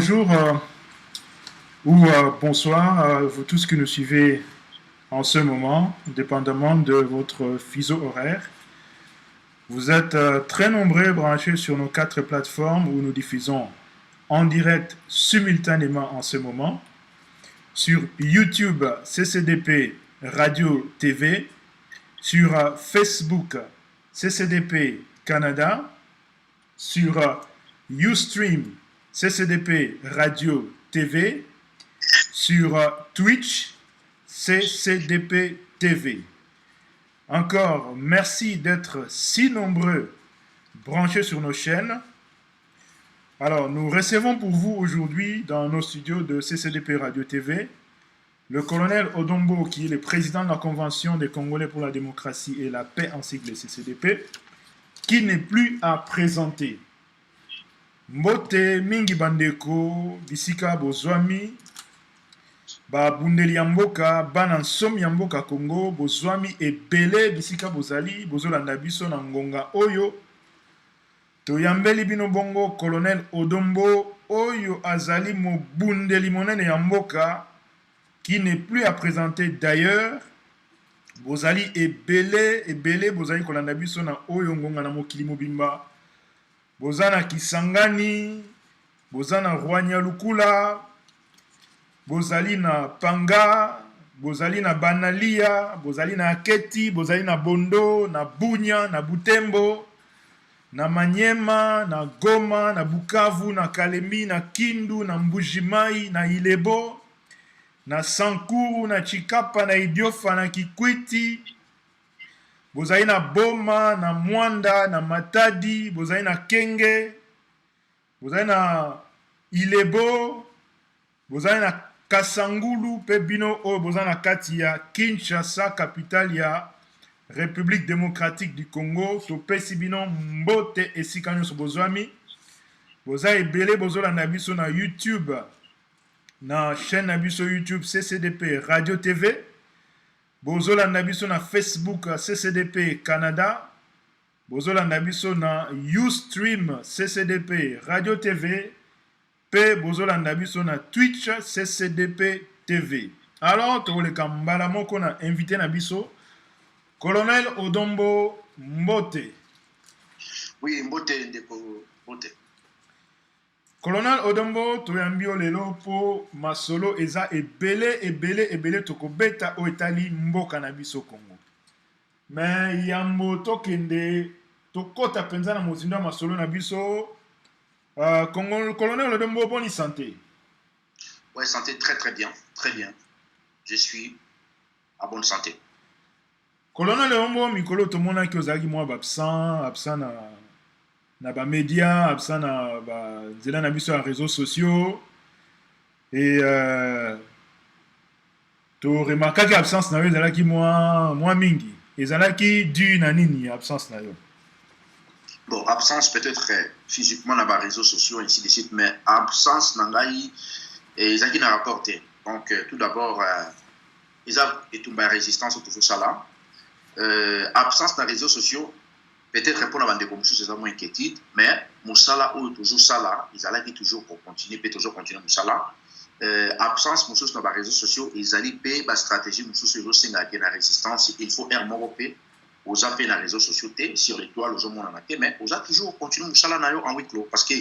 bonjour ou bonsoir à vous tous qui nous suivez en ce moment, dépendamment de votre fuseau horaire. Vous êtes très nombreux branchés sur nos 4 plateformes où nous diffusons en direct simultanément en ce moment. Sur YouTube, CCDP Radio TV, sur Facebook, CCDP Canada, sur Ustream, CCDP Radio TV, sur Twitch, CCDP TV. Encore, merci d'être si nombreux branchés sur nos chaînes. Alors, nous recevons pour vous aujourd'hui, dans nos studios de CCDP Radio TV, le colonel Odombo, qui est le président de la Convention des Congolais pour la démocratie et la paix en sigle CCDP, qui n'est plus à présenter. Mbote mingi bandeko bisika bozwami ba bundeli ya mboka bana nsomi ya mboka Congo bozwami ebele bisika bozali bozolanda biso na ngonga oyo toyambeli bino bongo colonel Odombo oyo azali mobundeli monene ya mboka qui n'est plus à présenter d'ailleurs. Bozali ebele bozali kolanda biso na oyo ngonga na mokili mobimba. Bozana Kisangani, bozana Rwanya Lukula, bozali na Panga, bozali na Banalia, bozali na Aketi, bozali na Bondo, na Bunya, na Butembo, na Manyema, na Goma, na Bukavu, na Kalemi, na Kindu, na Mbujimai, na Ilebo, na Sankuru, na Chikapa, na Idiofa, na Kikwiti, bozali na Boma, na Mwanda, na Matadi, bozali na Kenge, bozali na Ilebo, bozali na Kasangulu, pe bino oyo bozali na kati ya Kinshasa, capitale ya République démocratique du Congo, topesi bino mbote esika nyonso bozwami. Bozali ebele bozolanda biso na YouTube, na chaîne na biso YouTube CCDP Radio TV. Bozolanda biso na Facebook CCDP Canada. Bozolanda biso na Ustream CCDP Radio TV. Pe bozolanda biso na Twitch CCDP TV. Alors, toleka mbala moko na invité na biso Colonel Odombo Mbote. Oui, Mbote ndeko Mbote. Colonel Odombo, toyambi lelo po masolo eza ebele tokobeta o etali mboka na biso Congo. Mais yambo tokende tokota penza na mozindo masolo na biso Colonel Odombo, bonne santé. Ouais, santé très bien. Je suis à bonne santé. Colonel Odombo, mikolo tomona ki ozaki mwa absent na ba média, absent na ba zela na biso ya réseaux sociaux et to remarquaki absence na yo ezalaki mwa mingi ezalaki dû na nini absence na yo? Bon, absence peut-être physiquement na ba réseaux sociaux ainsi de suite, mais absence na ngai ezalaki na rapporté. Donc tout d'abord eza etumba résistance toujours ça là. Absence na réseaux sociaux peut-être pour la bande de commission c'est moins inquiétude, mais Moussala ou toujours ça là, ils allaient toujours pour continuer, peut toujours continuer Moussala. Absence Moussous dans les réseaux sociaux, ils allaient payer la stratégie Moussous sur le la résistance. Il faut un mot européen aux appels dans les réseaux sociaux, sur les toiles, aux hommes en athée, mais aux a toujours continué Moussala en huis clos parce que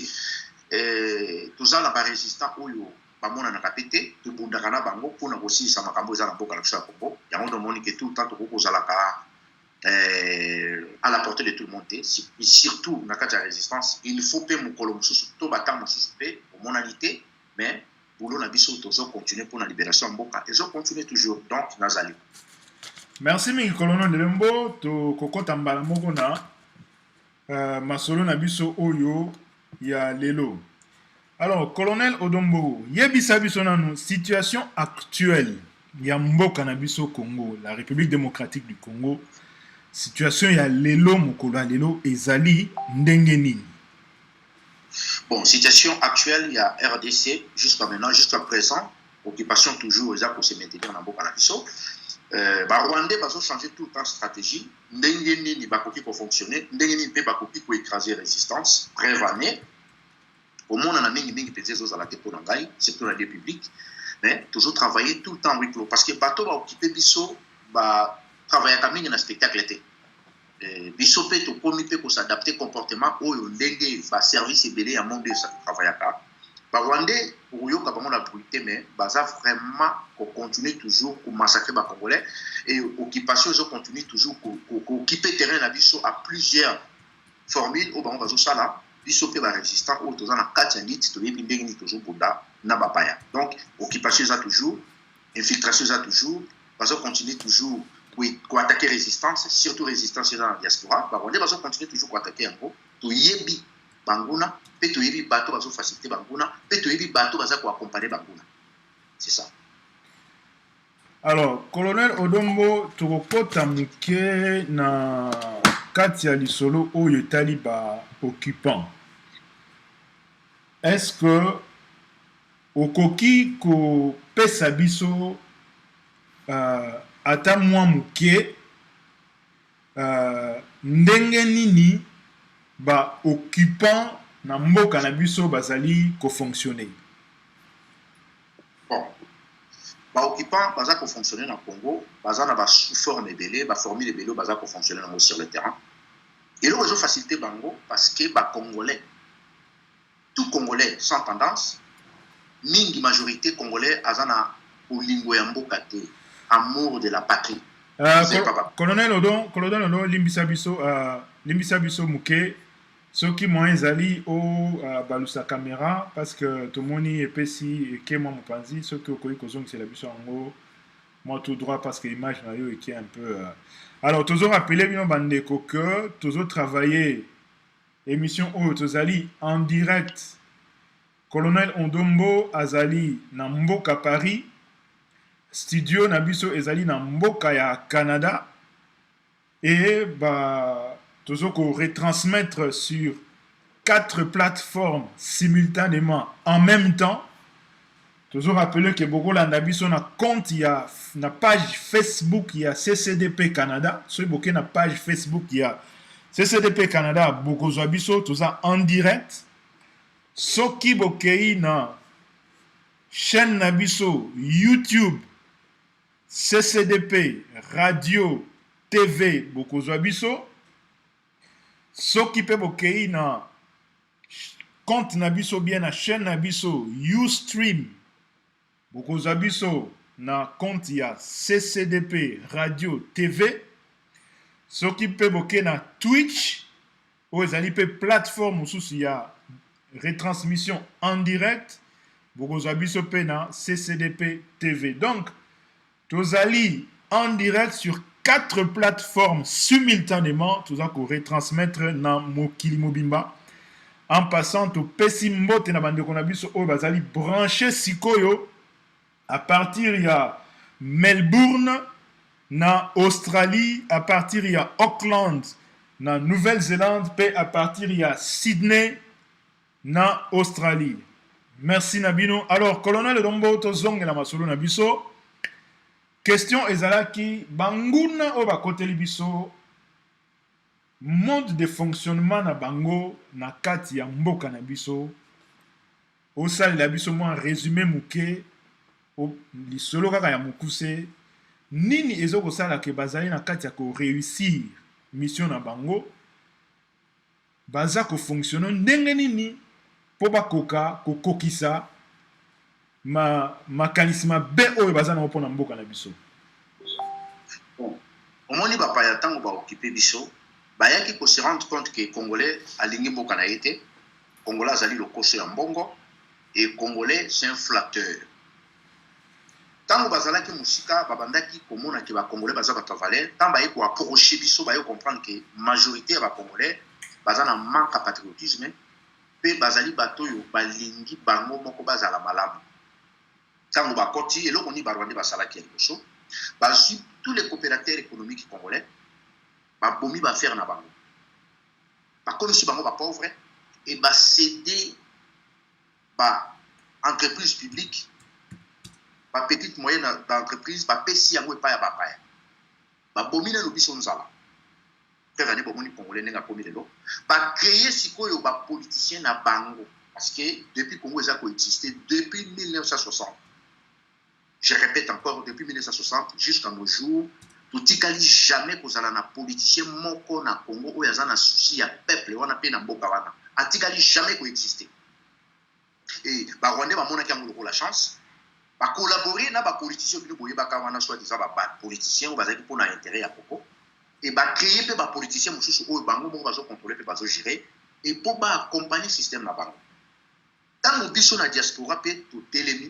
tout ça là, résistant ou bamon na kapete to bundakana bango pour aussi ça makambo za na boka la Congo. Il y a un monde qui tout le temps to kozala ka à la portée de tout le monde, surtout dans la résistance. Il faut que mon colon tout battant mon humanité, mais pour l'on a besoin de continuer pour la libération en Boka. Et je continue toujours, donc Nazali. Merci, mi colonel de Lembo, to kokota mbala moko na masolo na biso oyo ya lelo. Alors, colonel Odombo, yebisa biso nanu situation actuelle ya mboka na biso Congo, la République démocratique du Congo. Situation ya lelo mokolo lelo ezali ndenge nini? Bon, situation actuelle, il y a RDC jusqu'à maintenant, jusqu'à présent, occupation toujours pour se maintenir dans boka na biso. Rwandais va changer tout le temps stratégie. Ndenge nini bakoki pour fonctionner, ndenge nini pe bakoki pour écraser résistance, prévenir. Au monde, on a mingi peut-être à la tête pour l'angaï, c'est pour la vie publique, mais toujours travailler tout le temps huis clos. Parce que bateau va occuper biso, va travailler comme dans un spectacle. Biso peut tout commis pour s'adapter au comportement où on dégue va service et belé à monde de travailler à ba Rwandais pour yo kapamo la brutalité mais baza vraiment qu'on continue toujours pour massacrer les Congolais et occupation ils continuent toujours pour occuper terrain la biso à plusieurs formules au bango bazo sala biso pe ba résistant au toza na 4 lit to yebi ndenge toujours pour da na bapaya donc occupation ça toujours infiltration ça toujours bazo continue toujours pour attaquer résistance surtout résistance dans la diaspora ba Rwandais bazo continue toujours pour attaquer en gros to yebi banguna pe to yebi bato bazo faciliter banguna pe to yebi bato baza ko accompagner banguna c'est ça. Alors colonel Odombo tokokota muke na kati ya lisolo oyo etali ba occupant, est-ce que okoki kopesa biso ata mwa muke ndenge nini ba occupant na mboka na biso bazali ko fonctionner? Bon, ba occupant baza ko fonctionner na Congo, baza na ba sous forme ebele, ba formule ebele baza ko fonctionner sur le terrain. Et là, ils ont facilité Bango parce que les Congolais, tout Congolais sans tendance, mingi majorité Congolais, azana ulingo ya mboka te, amour de la patrie. Colonel Odon, limbisa biso muke, ceux qui m'ont ezali au balusa caméra parce que tout le monde est pesi et que moi mon panzi, ceux qui ont connu c'est la biso en haut, moi tout droit parce que l'image na yo qui est un peu alors toujours rappelé bien bandeko que toujours travailler émission au tozali en direct colonel Odombo azali na mboka Paris studio na biso ezali na mboka ya Canada et bah toujours qu'on retransmettre sur 4 plateformes simultanément en même temps. Toujours rappeler que beaucoup d'Andabiso na compte, il y a na page Facebook, il y a CCDP Canada. Sur beaucoup na page Facebook, il y a CCDP Canada, beaucoup d'Abiso, tout ça en direct. Soki bokei na chaîne Nabiso, YouTube, CCDP, radio, TV, beaucoup d'Abiso. Soki pe bokei na compte Nabiso bien na chaîne Nabiso, Ustream. Beaucoup d'abisso na compte ya CCDP Radio TV. Ce qui peut boquer na Twitch. Ou ezali pe plateforme sous ya retransmission en direct. Beaucoup d'abisso pe na CCDP TV. Donc, tozali en direct sur 4 plateformes simultanément. Tout ça qu'on retransmettre na Mokili Mobimba. En passant au Pessimbo te na bande qu'on abisso o bazali branché sikoyo. À partir il y a Melbourne, na Australie, à partir il y a Auckland, na Nouvelle-Zélande, puis à partir il y a Sydney, na Australie. Merci Nabino. Alors, colonel Dombo Tozong la masolo Nabiso. Question ezalaki banguna oba kote libiso mode de fonctionnement na bango na kati ya mboka na biso. Osali la biso mo résumé muke. Lisolo kaka ya mokuse nini ezoko sala ke bazali na kati ya ko réussir mission na bango baza ko fonctionner ndenge nini po bakoka kokokisa makanisma be oyo baza na mpona mboka na biso. Bon, omoni bapaya tango ba occuper biso bayaki ko se rendre compte que Congolais alingi mboka na yete Congolais azali lokoso ya mbongo et Congolais c'est un flatteur. Tango bazalaki musika babandaki komona ke ba Congolais baza ba travailler tant ba yeko approcher biso ba yo comprendre que majorité ba Congolais baza na manque de patriotisme pe bazali bato yo balingi bango moko bazala malamu tango ba koti eloko ni ba Rwandais basalaki liboso bazui tous les coopérateurs économiques congolais ba bomi ba faire na bango ba komisi bango ba pauvre et ba céder ba entreprise publique ba petite moyenne d'entreprise ba pesi yango epa ya bapaya ba bomine no biso nzala père ani bomoni congolais nenga komi lelo ba créer sikoyo ba politicien na bango Parce que depuis que Congo a coexisté, depuis 1960, je répète encore, depuis 1960 jusqu'à nos jours, tout tikali jamais que un politicien moko na Congo ou un souci à peuple ou a na mboka wana. Atikali jamais coexisté. Et ba Rwandais ba mona ki ngolo la chance ba collaborer na ba politiciens qui boye ba kawana soit disant ba politiciens ou ba zaki pour na intérêt ya Congo et ba créer pe ba politiciens mususu o bango mo ba zo contrôler pe ba zo gérer et pour ba accompagner système na bango. Tant mo biso na diaspora pe to telemi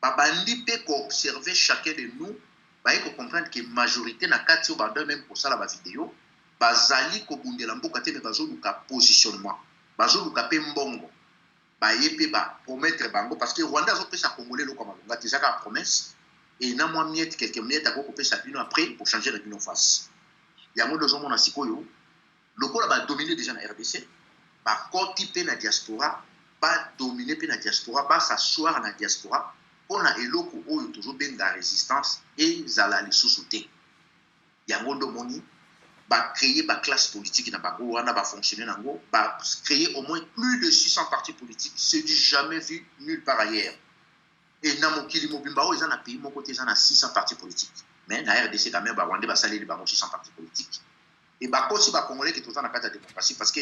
babandi pe ko observer chacun de nous ba ko comprendre que majorité na kati o bando même pour ça la ba vidéo bazali ko bundela mboka te me bazo luka positionnement bazo luka pe mbongo ba yepe ba promettre bango parce que Rwanda zo pesa congolais lo comme nga déjà ka promesse et na moi miette quelques miettes à ko pesa bino après pour changer la bino face ya mo dozo mona sikoyo lokola ba dominer déjà na RDC ba koti pe na diaspora ba dominer pe na diaspora ba s'asseoir na diaspora on a eloko oyo toujours ben la résistance et zala li sous-souté ya mo do moni ba créer ba classe politique na bango wana ba fonctionner nango ba créer au moins plus de 600 partis politiques c'est du jamais vu nulle part ailleurs et na mokili mobimba o ezana pays moko te ezana 600 partis politiques mais na RDC quand même ba Rwanda ba saleli ba 600 partis politiques et ba kosi ba congolais qui tout en carte de démocratie parce que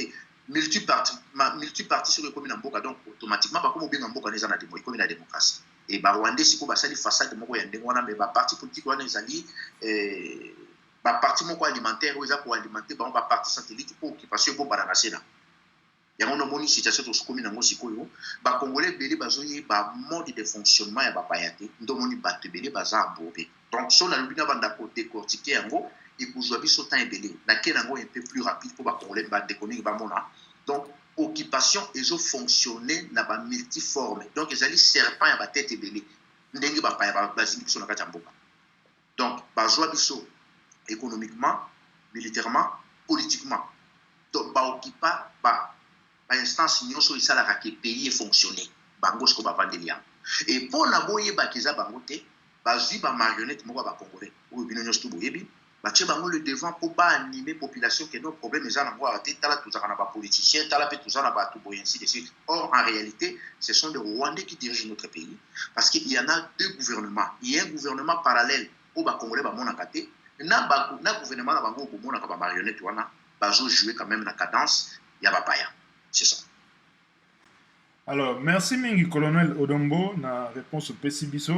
multiparti sur le commune mboka donc automatiquement ba comme bien mboka ezana de commune la démocratie et ba Rwanda siko ba sali façade moko ya ndengo wana mais ba parti politique wana ezali ba parti moko alimentaire ou pour alimenter ba parti satellite pour occupation pour balancer là ya on moni situation to commune ngo sikoyo ba congolais belé bazoye ba mode de fonctionnement ya ba payate ndo moni bato belé baza mbobé donc so na lubina banda ko décortiquer ngo et pour jouer biso temps belé na kena ngo un peu plus rapide pour ba congolais ba déconner ba mona donc occupation ezo fonctionner na ba multiforme donc ezali serpent ya ba tête belé ndenge ba paya ba bazini biso na kati mboka donc ba jouer biso économiquement, militairement, politiquement. Donc, ba occupa ba instance nyonso isalaka ke pays fonctionner. Bango sko ba vandelia. Et pour na boye ba kiza bango te, ba zui ba marionnette moko ba congolais. Ou bino nyonso boyebi, ba tie bango le devant pour ba animer population que nos problèmes ezana ngo ate tala tuzaka na ba politiciens, tala pe tuzana ba tout boye ainsi de suite. Or en réalité, ce sont des Rwandais qui dirigent notre pays parce qu'il y en a deux gouvernements. Il y a un gouvernement parallèle au ba congolais ba monaka te. Na gouvernement na bango ko mona ka ba marionnette wana bazo jouer quand même la cadence ya ba paya c'est ça. Alors merci mingi colonel Odombo na réponse au pesibiso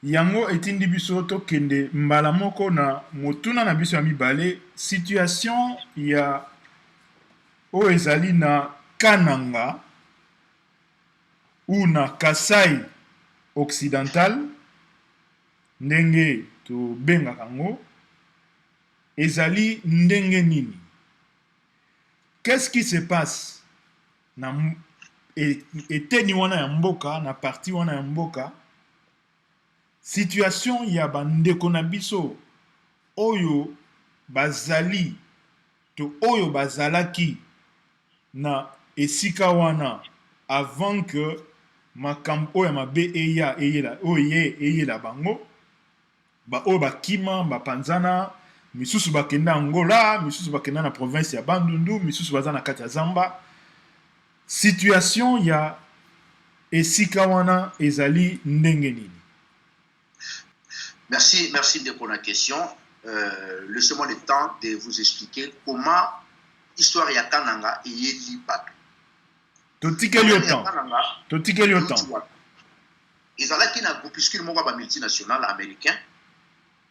yango etindi biso to kende mbala moko na motuna na biso ya mibale situation ya o ezali na Kananga ou na Kasai occidental ndenge to benga kango ezali ndenge nini. Qu'est-ce qui se passe na eteni wana ya mboka na parti wana ya mboka situation ya bandeko na biso oyo bazali to oyo bazalaki na esika wana avant que makambo ya mabe eyela bango ba o ba kima ba panzana misusu bakenda Angola misusu bakenda na province ya Bandundu misusu baza na kati ya Zamba situation ya esika wana ezali ndenge nini. Merci pour la question. Laissez-moi le temps de vous expliquer comment histoire ya Kananga eyeli bato. Totikeli autant. Ezalaki na groupuscule moko ba multinational américain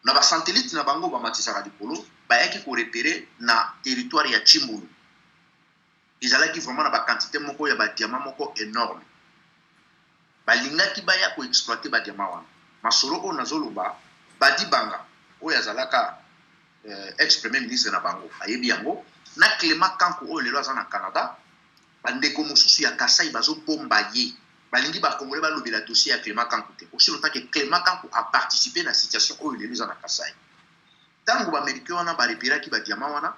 na ba satellite na bango ba matisaka dikolo ba yaki ko repérer na territoire ya Chimbulu. Ezalaki vraiment na ba quantité moko ya ba diamant moko énorme. Ba lingaki ba ya ko exploiter ba diamant wana. Masolo o nazoloba badi banga oyo azalaka ex-premier ministre na bango ayebi yango na Clément Kankou oyo lelo aza na Canada bandeko mosusu ya Kasai bazo bomba ye balingi ba congolais ba lobela dossier ya Clément Kankou te aussi longtemps que Clément Kankou a participé na situation oyo lelo aza na Kasai tango ba américain wana ba repéraki ba diamant wana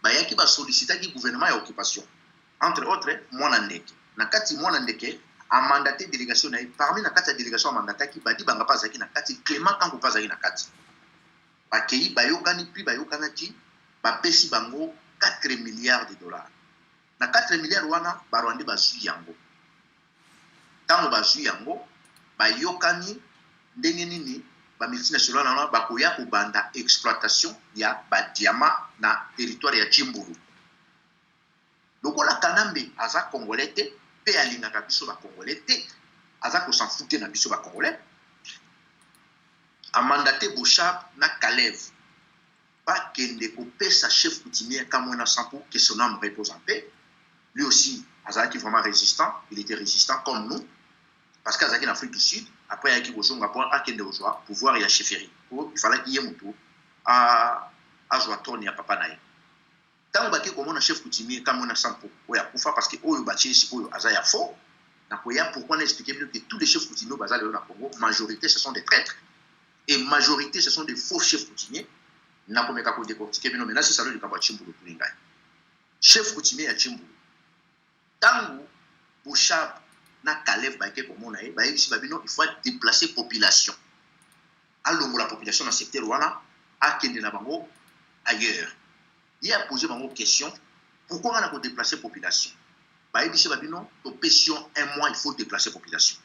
ba yaki ba sollicitaki gouvernement ya occupation entre autres mwana ndeke na kati mwana ndeke a mandaté délégation na parmi na kati ya délégation a mandataki badi banga pa zaki na kati Clément Kankou pa zaki na kati bakei bayokani puis bayokanaki bapesi bango 4 milliards de dollars na 4 milliards wana barwande bazwi yango tango bazwi yango bayokani ndenge nini ba multinational wana bakoya kobanda exploitation ya ba diamant na territoire ya Chimbulu. Lokola Kanambe aza congolais te pe alingaka biso ba congolais te aza ko s'en fouter na biso ba congolais a mandaté Bouchab na Kalev pas kende kopesa chef coutumier Kamwina Sampou que son âme repose en paix. Lui aussi azaki vraiment résistant, il était résistant comme nous parce qu'azaki en Afrique du Sud après ayaki kozonga pour akende ozwa pouvoir ya chefferie. Il fallait qu'il y ait mutu a azwa toni ya papa naye. Tant que komona chef coutumier Kamwina Sampou oya kufa parce que oyo batie sikoyo azaya faux. Na koya pourquoi n'expliquer que tous les chefs coutumiers bazali na Congo majorité ce sont des traîtres et majorité ce sont des faux chefs coutumiers. Na komeka ko décortiquer mais non mais là c'est ça le kaba Chimbulu tulinga. Chef coutumier ya Chimbulu. Tango Bouchab na Kalev ba ke komona e ba ici babino il faut déplacer population. Alongo la population dans le secteur wana akende na bango ailleurs. Il a posé bango question pourquoi on a ko déplacer population. Ba ici babino to pression un mois il faut déplacer population.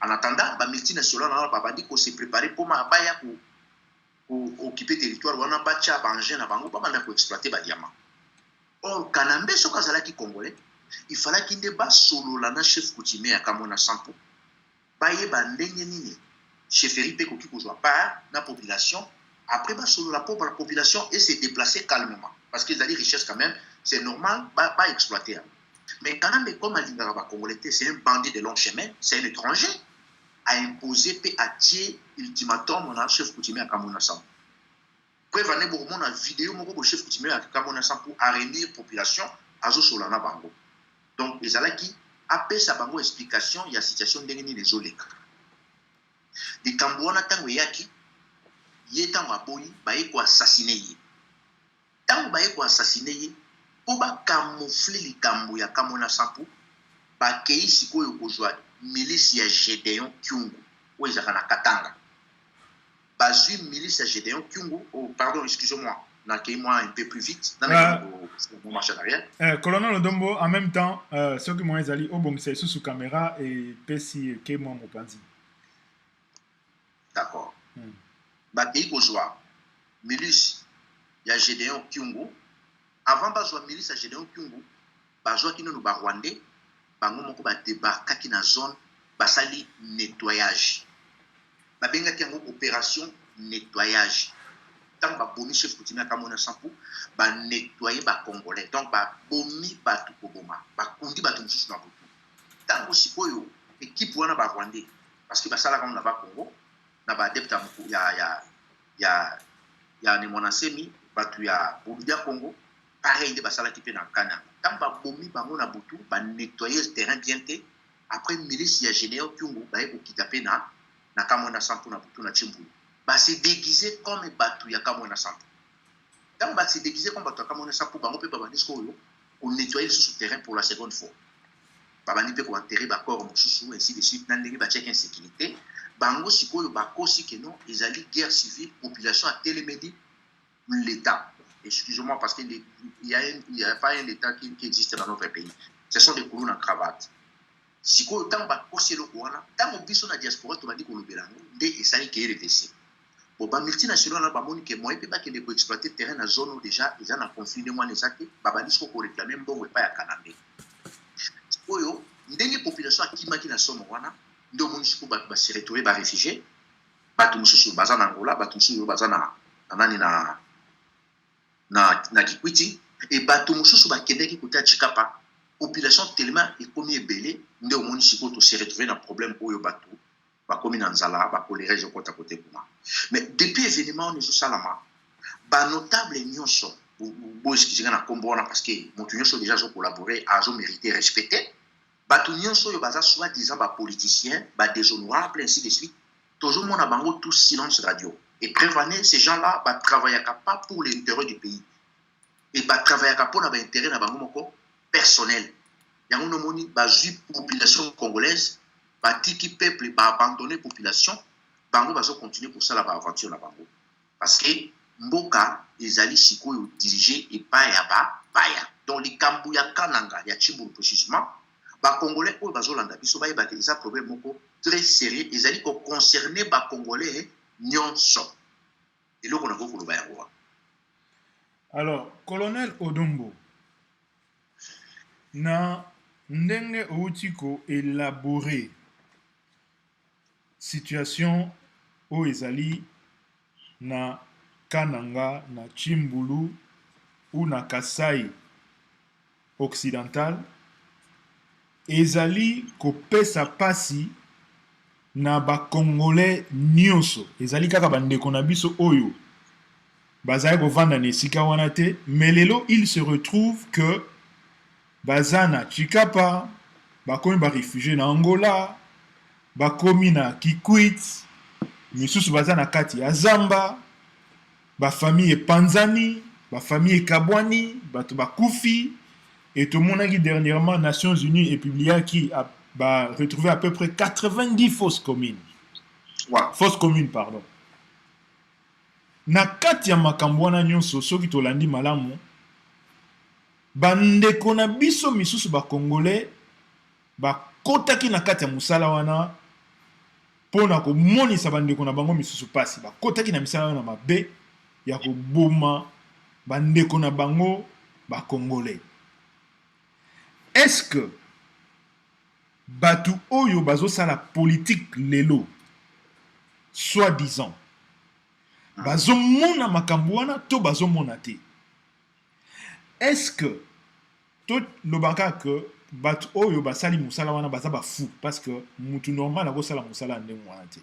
En attendant ba multinational na ba bandi ko se préparer pour ma baya ko occuper territoire wana bacha bangé na bango pas banda ko exploiter ba diamant. Or Kanambe soka zalaki congolais il fallait qu'il débat solo la chef coutumier à Kamwina Sampou. Baye bandenge nini chefferie pe koki ko joa par la population après ba solo la population et se déplacer calmement parce qu'ils ont des richesses quand même c'est normal pas exploiter. Mais Kanambe comme alingara ba congolais c'est un bandit de long chemin, c'est un étranger a imposé pe a tier ultimatum on a chef coutumier à Kamwina Sampou. Prévenez pour mon vidéo mon chef coutumier à Kamwina Sampou a réunir population azo solana bango. Donc, les alaki appellent sa bango explication, il y a situation de les olek. Les Cambouana tango yaki, yetan waboyi, baye ko assassiné ye. Tango baye ko assassiné ye, pour ba camoufler les Cambou ya Kamwina Sampou, ba kei sikoyo kozwa milice ya Gédéon Kyungu, ou ezaka na Katanga. Bazui milice ya Gédéon Kyungu, oh pardon, excusez-moi. Moi un peu plus vite dans le marché derrière. Colonel Odombo, en même temps, ceux qui m'ont allé au bon c'est sous caméra et PC qui moi mon panzi. D'accord. Bakei kozwa milice ya Gédéon Kyungu. Avant bazwa milice ya Gédéon Kyungu, bazwa kino no ba Rwandais, bango moko ba débarquer na zone basali nettoyage. Ba benga kiango opération nettoyage. Tant que bomi chef coutumier à Kamwina Sampou, ba nettoyer ba congolais. Donc ba bomi ba tout koboma, ba kundi ba tout sous na botu. Tant aussi koyo équipe wana ba Rwandais parce que ba sala comme na ba Congo, na ba adepta muku ya ni monasemi ba tu ya Burundi Congo, pareil de ba sala qui pe na Kana. Tant ba bomi bango na botu, ba nettoyer le terrain bien té. Après milice ya Gédéon Kyungu, ba e ko kitape na Kamwina Sampou na botu na Chimbulu. Bah se déguiser comme Batou ya Kamwina Sampou. Quand bah se déguiser comme Batou ya Kamwina Sampou, bah on peut pas dire qu'on nettoie sous terrain pour la seconde fois. Bah on peut enterrer bah corps sous ainsi de suite. Nan bah check insécurité. Bah on sikoyo bah kosi que non, ils allaient guerre civile, population à télémédie l'État. Excusez-moi parce qu'il y a pas un État qui existe dans notre pays. Ce sont des colons en cravate. Sikoyo tant bah kosi le kouana, tant on biso na diaspora tu vas dire qu'on le belango, dès et ça y est qui est révélé. Bon, bah, multinational, na bamoni que moi, peut pas qu'il faut exploiter terrain dans zone où déjà, ils ont un conflit de moi, les actes, babadis qu'on réclame, bon, pas à Kanambe. Oyo, ndenge population a kimaki na somo wana, ndo munisiko ba se retrouver ba réfugiés, batu mususu baza na Angola, batu mususu baza na nani na Kikwiti, et batu mususu ba kendeki kote Chikapa, population tellement économie belé, ndo munisiko to se retrouver dans problème oyo batu. Bakomi na nzala bakolere je kota côté kuma mais depuis événement on est salama ba notable nyonso bo excusez na kombona parce que motu nyonso déjà zo collaborer a zo mérité respecter ba tu nyonso yo baza soit disant ba politicien ba déshonorable ainsi de suite toujours mon bango tout silence radio et prévenez ces gens-là ba travailler pas pour l'intérêt du pays et ba travailler pas pour l'intérêt na bango moko personnel yango no moni ba ju population congolaise batiki peuple ba abandonner population bango bazo continuer pour ça la aventure na bango parce que mboka ezali sikoyo diriger et pas ya ba bapaya. Donc les Kambuya Kananga, ya Chimbulu précisément, ba Congolais ou bazolanda biso ba yeba que ça problème moko très sérieux, ils allaient concerner ba Congolais nyonso. Et là on a beaucoup le yango. Alors, colonel Odombo, na ndenge outi ko élaborer situation o ezali na Kananga, na Chimbulu ou na Kasai occidental, ezali kopesa pasi na ba Congolais nyonso, ezali kaka bandeko na biso oyo bazali kovanda na esika wana te, mais lelo il se retrouve que bazana Chikapa, bakomi ba réfugié na Angola, bakomi na Kikwit, misusu bazana kati ya Zamba, ba famille Panzani, ba famille Kabwani, bato bakufi, et tout le monde qui dernièrement Nations Unies et publié qui a retrouvé à peu près 90 fausses communes. Ouais. Fausses communes, pardon. Na kati ya makambo wana nyonso soki tolandi malamu, bandeko na biso misusu ba Congolais bakotaki na kati ya musala wana pona komonisa bandeko na bango misusu pasi, bakotaki na misala wana mabe ya koboma bandeko na bango ba Congolais. Est-ce que batu oyo bazo sala politique lelo soi-disant bazo mona makambo wana to bazo mona te? Est-ce que tout le baka que batu oyo basali musala wana baza ba fou parce que mutu normal ako sala musala ndenge wana te?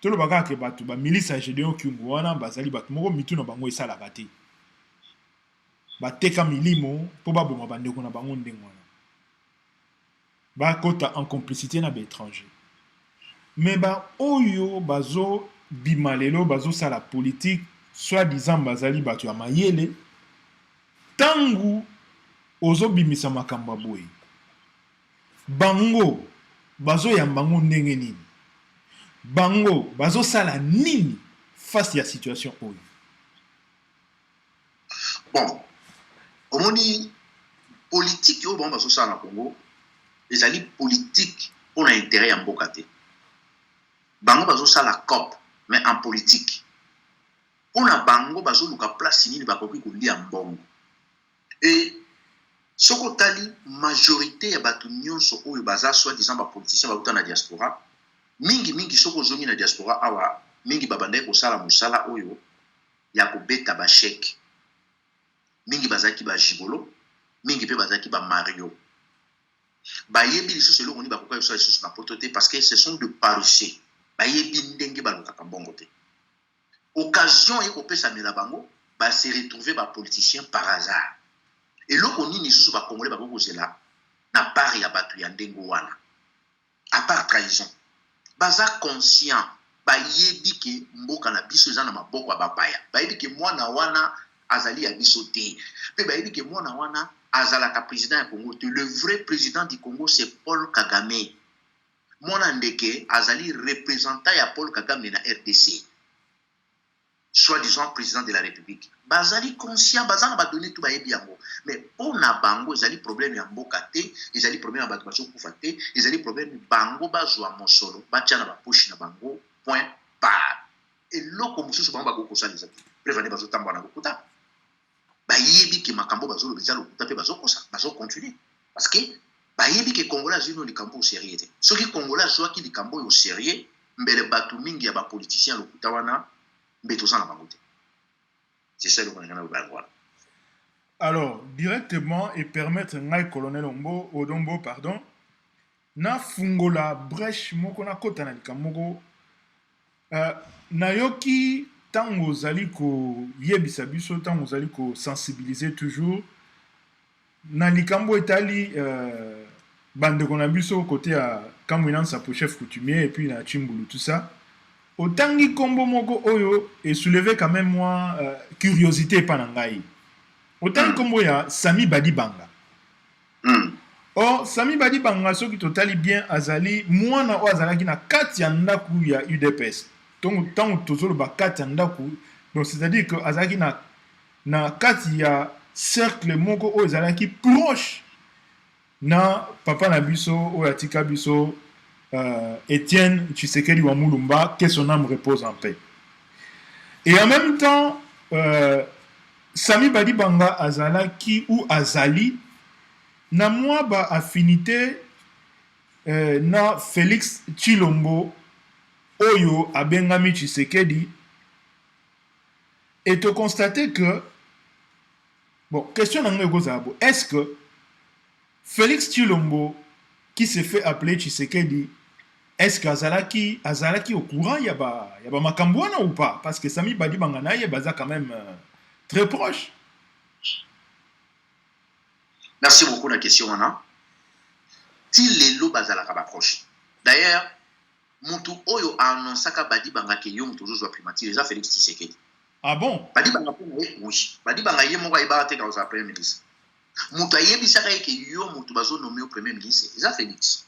To le baka que batu ba milisa Gédéon Kyungu wana bazali batu moko mitu na bango esala kate bateka milimo po baboma bandeko na bango ndenge wana bakota en complicité na l'étranger. Mais ba oyo bazo bimalelo bazo sala politique soi-disant bazali batu ya mayele tangu ozo bimisa makamba boye bango bazo ya bango ndenge nini, bango bazo sala nini face à situation oyo? Bon, omoni politique yo bon bazo sala na Congo ezali politique pour l'intérêt ya mboka te. Bango bazo sala COP mais en politique. Pona bango bazo luka place nini bakoki kolia mbongo. Et soko tali majorité ya batu nyonso oyo baza soi-disant ba politiciens ba utana diaspora, mingi soko zongi na diaspora awa mingi babandai ko sala musala oyo ya kobeta ba chèque. Mingi bazaki ba gigolo, mingi pe bazaki ba Mario. Bayebi lisusu eloko ni bakoka yoso lisusu na poto te parce que ce sont de paresseux. Bayebi ndenge balukaka mbongo te. Occasion ye kopesa mela bango ba se retrouver ba politiciens par hasard. Eloko nini lisusu ba Congolais bakokozela na part ya batu ya ndenge wana. À part trahison. Baza conscient bayebi ke mboka na biso eza na maboko ya bapaya. Bayebi ke mwana wana azali ya biso te. Pe bayebi ke mwana wana azalaka président du Congo. Le vrai président du Congo, c'est Paul Kagame. Mon andeke azali représentant ya Paul Kagame na RDC. Soi-disant président de la République. Bazali conscient, bazana ba donner tout ba yebi yango. Mais on a bango, ezali problème ya mboka te, ezali problème ya batu bazo kufa te, ezali problème bango bazwa mosolo, batia na ba poche na bango, point barre. Et loko mususu bango ba ko sala ezaki. Prévane bazo tamba na kokuta. Bayebi ke makambo bazo lo bezalo kuta pe bazo kosa bazo continuer parce que bayebi ke Congolais zino likambo au sérieux te soki Congolais zo ki likambo au sérieux mbele batu mingi ya ba politiciens lo kuta wana mbeto sana bango te. C'est ça le qu'on a besoin. Alors directement et permettre ngai colonel Odombo pardon na fungola brèche moko na kota na likambo na yoki tango ozali ko yebisa biso tango ozali ko sensibiliser toujours na likambo etali bandeko na biso côté ya Kamwinansa pour chef coutumier et puis na Chimbulu tout ça otangi kombo moko oyo et soulever quand même moi curiosité panangai otangi kombo ya Sami Badibanga. Or Sami Badibanga soki totali bien azali mwana o azalaki na kati ya ndaku ya UDPS. Donc, tozolo ba kati ya ndaku, donc c'est-à-dire que azaki na kati ya cercle moko oyo ezalaki proche na papa na biso oyo atika biso Étienne Tshisekedi wa Mulumba, que son âme repose en paix. Et en même temps, Sami Badibanga azalaki ou azali na mwa ba affinité na Félix Tshilombo oyo abengami Tshisekedi, et te constater que bon, question nanga ekozabo, est-ce que Félix Tshilombo qui se fait appeler Tshisekedi, est-ce qu'Azalaki au courant il y a Makambouana ou pas? Parce que Sami Badibanga na ye baza quand même très proche. Merci beaucoup la question, Anna. Si les lots bazalaka ba proche. D'ailleurs, Moutou Oyo a annoncé que Badibanga ke yong toujours soit primature, déjà Félix Tshisekedi. Ah bon? Badibanga oui. Badibanga ye monga iba te ka au premier ministre. Moutou ayebisaka ke yo Moutou bazo nommé au premier ministre, déjà Félix.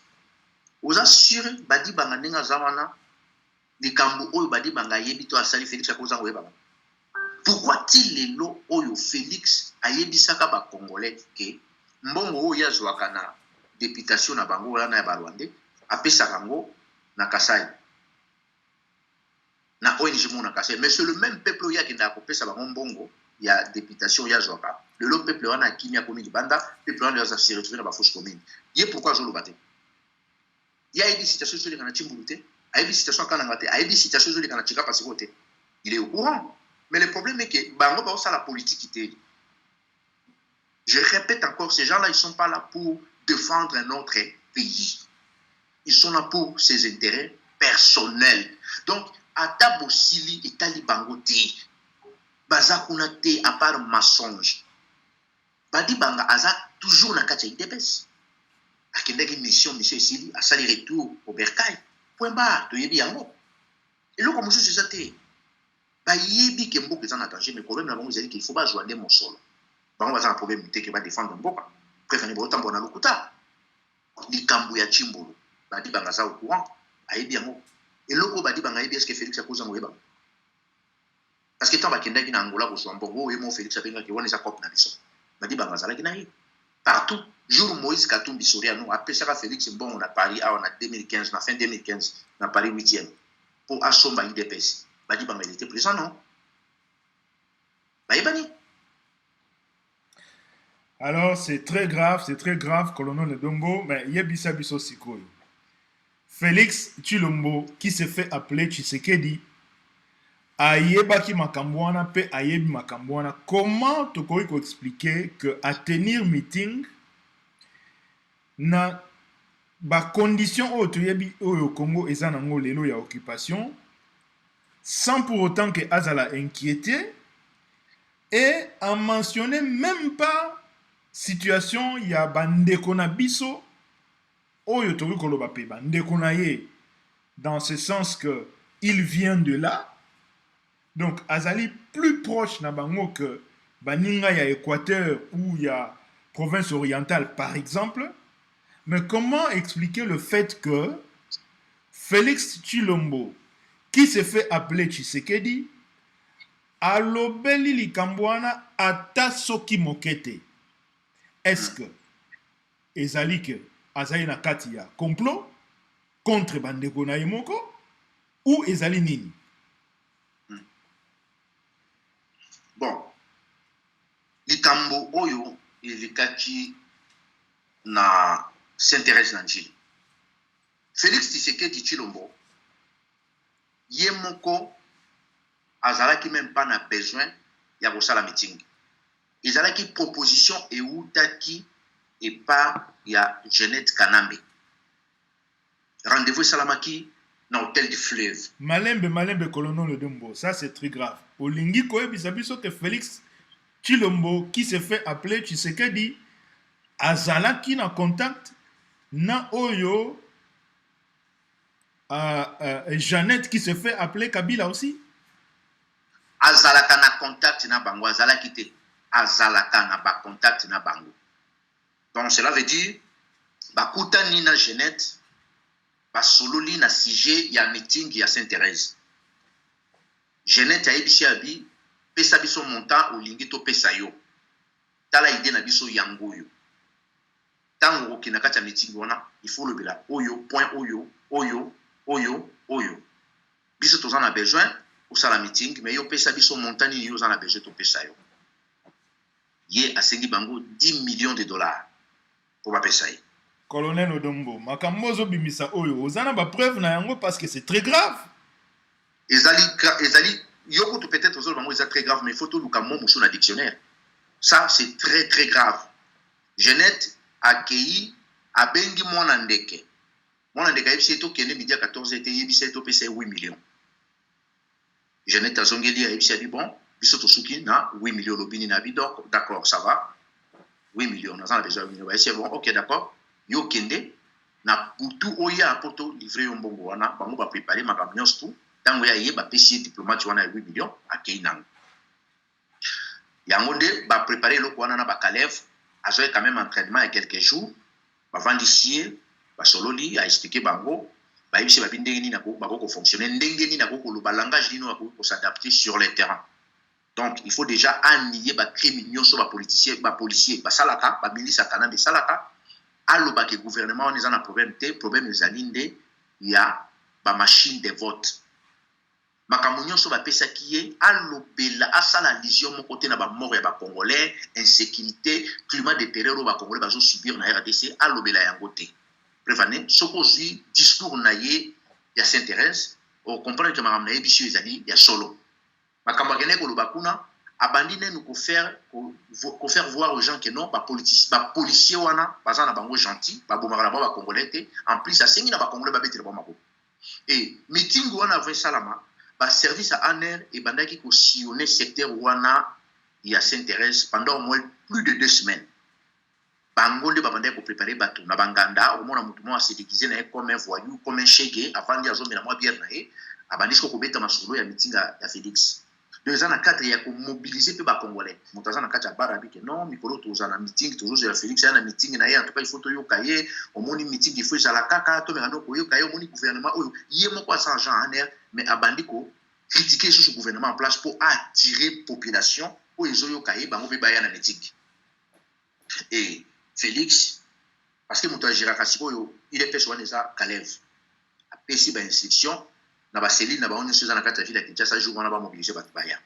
Oza sûr Badibanga ninga zamana likambo oyo Badibanga yebito asali Félix akoza ngoyeba. Pourquoi t-il les lots oyo Félix ayebisaka ba congolais ke mbongo oyo yazwaka na députation na bango wana ya Barwande apesa bango na Kasai na ONG mo na Kasai, mais c'est le même peuple oyo akenda kopesa bango mbongo ya députation yazwaka le lot peuple wana kimia komi libanda peuple wana yaza se retrouver na ba fausse commune. Ye pourquoi je l'obate il y a une situation sur les Chimbouté, il y a une situation à Kanangate, il y a une situation sur les Kanachika Pasikote. Il est au courant. Mais le problème est que Bango va aussi la politique. Je répète encore, ces gens-là, ils ne sont pas là pour défendre un autre pays. Ils sont là pour ses intérêts personnels. Donc, Atabo Sili et Talibango T. Bazakuna T à part mensonge. Badi Banga Aza toujours na kacha idepes. Akendaki mission monsieur Sili a sali retour au Bercail. Point barre, tu yebi yango. Et là, comme je suis athée, bah yebi que mboko est en danger, mais le problème là, c'est qu'il faut pas jouer des mots solo. Bah on va avoir un problème qui va défendre mboko. Préférez pas autant pour na lokuta. Li kambu ya chimbolo. Bah di banga ça au courant. A yebi yango. Et là, bah di banga yebi est-ce que Félix a causé un weba. Parce que tant bah kendaki na Angola pour jouer mboko, et mon Félix a benga qui wane sa cop na biso. Bah di banga ça la kinaï. Partout. Jour Moïse Katumbi Soriano a pêché à Félix bon on a Paris en 2015, en fin 2015, dans Paris 8e, pour assommer l'IDPS. Badi Banga il était présent, non? Baïbani. Alors c'est très grave, colonel Ndombo, mais Yebisa Biso Sikoyo. Félix Tshilombo, qui se fait appeler Tshisekedi, Ayebaki Makambouana, pe Ayebi Makambouana. Comment tu peux expliquer que à tenir meeting, na ba condition au Congo eza nango lelo ya occupation sans pour autant que azala inquiété et en mentionner même pas situation ya bandeko na biso oyo toki koloba pe bandeko na ye dans ce sens que il vient de là, donc azali plus proche na bango que baninga ya Équateur ou ya province orientale par exemple. Mais comment expliquer le fait que Félix Tshilombo, qui se fait appeler Tshisekedi, alobeli likambwana ata soki mokete? Est-ce que ezali que azali na kati ya complot contre bandeko na yemoko ou ezali nini? Bon, likambo oyo elikaki na s'intéresse à Njili. Félix Tshisekedi Tshilombo, Yemoko, Azalaki même pas n'a besoin, y a la meeting. Azalaki proposition et outaki et pas y a Jeannette Kanambe. Rendez-vous Salamaki dans l'hôtel du fleuve. Malembe colonel Ndombo, ça c'est très grave. Olingi koye bisabiso que Félix Tshilombo, qui se fait appeler Tshisekedi, Azalaki na contact na oyo Jeannette qui se fait appeler Kabila aussi. Azalaka na contact na bango, azalaki te. Azalaka na ba contact na bango. Donc cela veut dire bakuta ni na Jeannette ba sololi na sujet ya meeting ya Sainte-Thérèse. Jeannette a ebisi abi pesa biso montant olingi to pesa yo. tala idée na biso yango yo tango okina kati ya meeting wana il faut lobela oyo point oyo biso toza na besoin osala meeting mais yo pesa biso montant nini yo oza na besoin topesa yo ye asengi bango 10 millions de dollars po bapesa ye. Colonel Odombo, makambo ozobimisa oyo ozana ba preuve na yango parce que c'est très grave. Ezali yoko to peut-être ozolo bango c'est très grave mais il faut tout luka mo muso na dictionnaire. Ça c'est très très grave. Jeannette accueilli abengi mwana ndeke. Mwana ndeke yebisi to kene midi 14 était yebisi to pesa 8 millions. Jeannette azongeli yebisi abi bon biso to suki na 8 millions lobini na bi donc d'accord ça va. 8 millions on a déjà 8 millions. C'est bon OK d'accord. Yo kende na putu oya poto livrer yo mbongo wana bango ba préparer makambo nyonso tout tango ya ye ba pesi diplomate wana 8 millions akei nango yango nde ba préparer loko wana na ba Kalev azoe quand même entraînement il y a quelques jours ba vendissier ba sololi a expliquer bango ba yebisi ba bindenge ni na ko ba ko fonctionner ndenge ni na ko lo ba langage ni no ko s'adapter sur le terrain. Donc il faut déjà annier ba crime nyonso ba politicien ba policier ba salaka ba milice kana be salaka aloba ke gouvernement on est en problème ezalinde ya ba machine de vote makambo nyonso ba pesa kiye alobela asala vision mon côté na ba mort ya ba congolais insécurité climat de terreur ba congolais bazo subir na RDC alobela yango te prévané soko zui discours na ye ya s'intéresse au comprendre que makambo na yebisi ezali ya solo makambo gene ko loba kuna abandi nenu ko faire voir aux gens que non ba policier wana bazana bango gentil ba bomara ba congolais te en plus asengi na ba congolais ba betela ba mako et meeting wana vrai salama ba service à ANR et bandaki ko sillonner secteur wana ya s'intéresse pendant au moins plus de 2 semaines bango nde ba bandaki ko préparer bato na banganda au mona mutu mo se déguiser na comme un voyou comme un chege avant dia zo mena mo bière na ye abandi ko beta masolo ya meeting ya Félix. Deux ans à 4 il y a mobiliser peu ba congolais montaza na kati ya barabi que non mikolo toza na meeting toujours sur Félix ya na meeting na ye en tout cas il faut to yo kaye au moni meeting il faut la kaka to mena ko yo kaye au moni gouvernement oyo yé moko sa Jean Aner mais abandi ko critiquer ce gouvernement en place pour attirer population pour ils yo kaye bango be baya na meeting et Félix parce que montaza Giraka Sibo il est persuadé ça Kalev a pesi ba instruction na ba cellule na ba on sur na kati ya ville ya Kinshasa jour wana ba mobiliser ba baya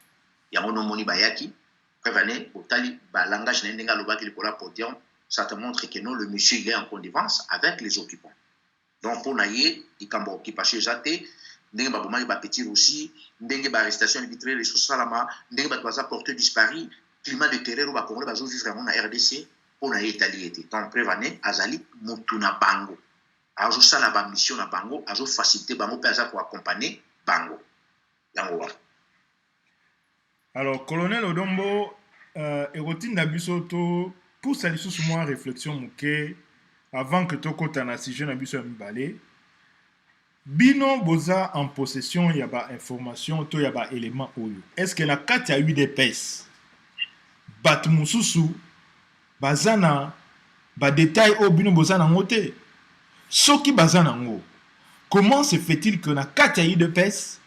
ya mono moni bayaki prévané botali ba langage na ndenga lobaki le kola podium ça te montre que non le monsieur il est en connivence avec les occupants donc pour naie ikambo ki pache jate ndenge ba bomaki ba petit aussi ndenge ba arrestation arbitraire les choses salama ndenge ba baza porteur disparu climat de terreur ba congolais bazo vivre vraiment na RDC pour naie itali était donc prévané azali mutuna bango azo sala ba mission na bango azo faciliter bango pe aza ko accompagner bango yango wa. Alors colonel Odombo erotinda biso to pour ça lisusu moi réflexion muke avant que to kota na sujet na biso mbale bino boza en possession ya ba information to ya ba élément oyo est-ce que na kati ya UDPS bat mususu bazana ba détail o bino boza na ngote soki bazana ngo comment se fait-il que na kati ya UDPS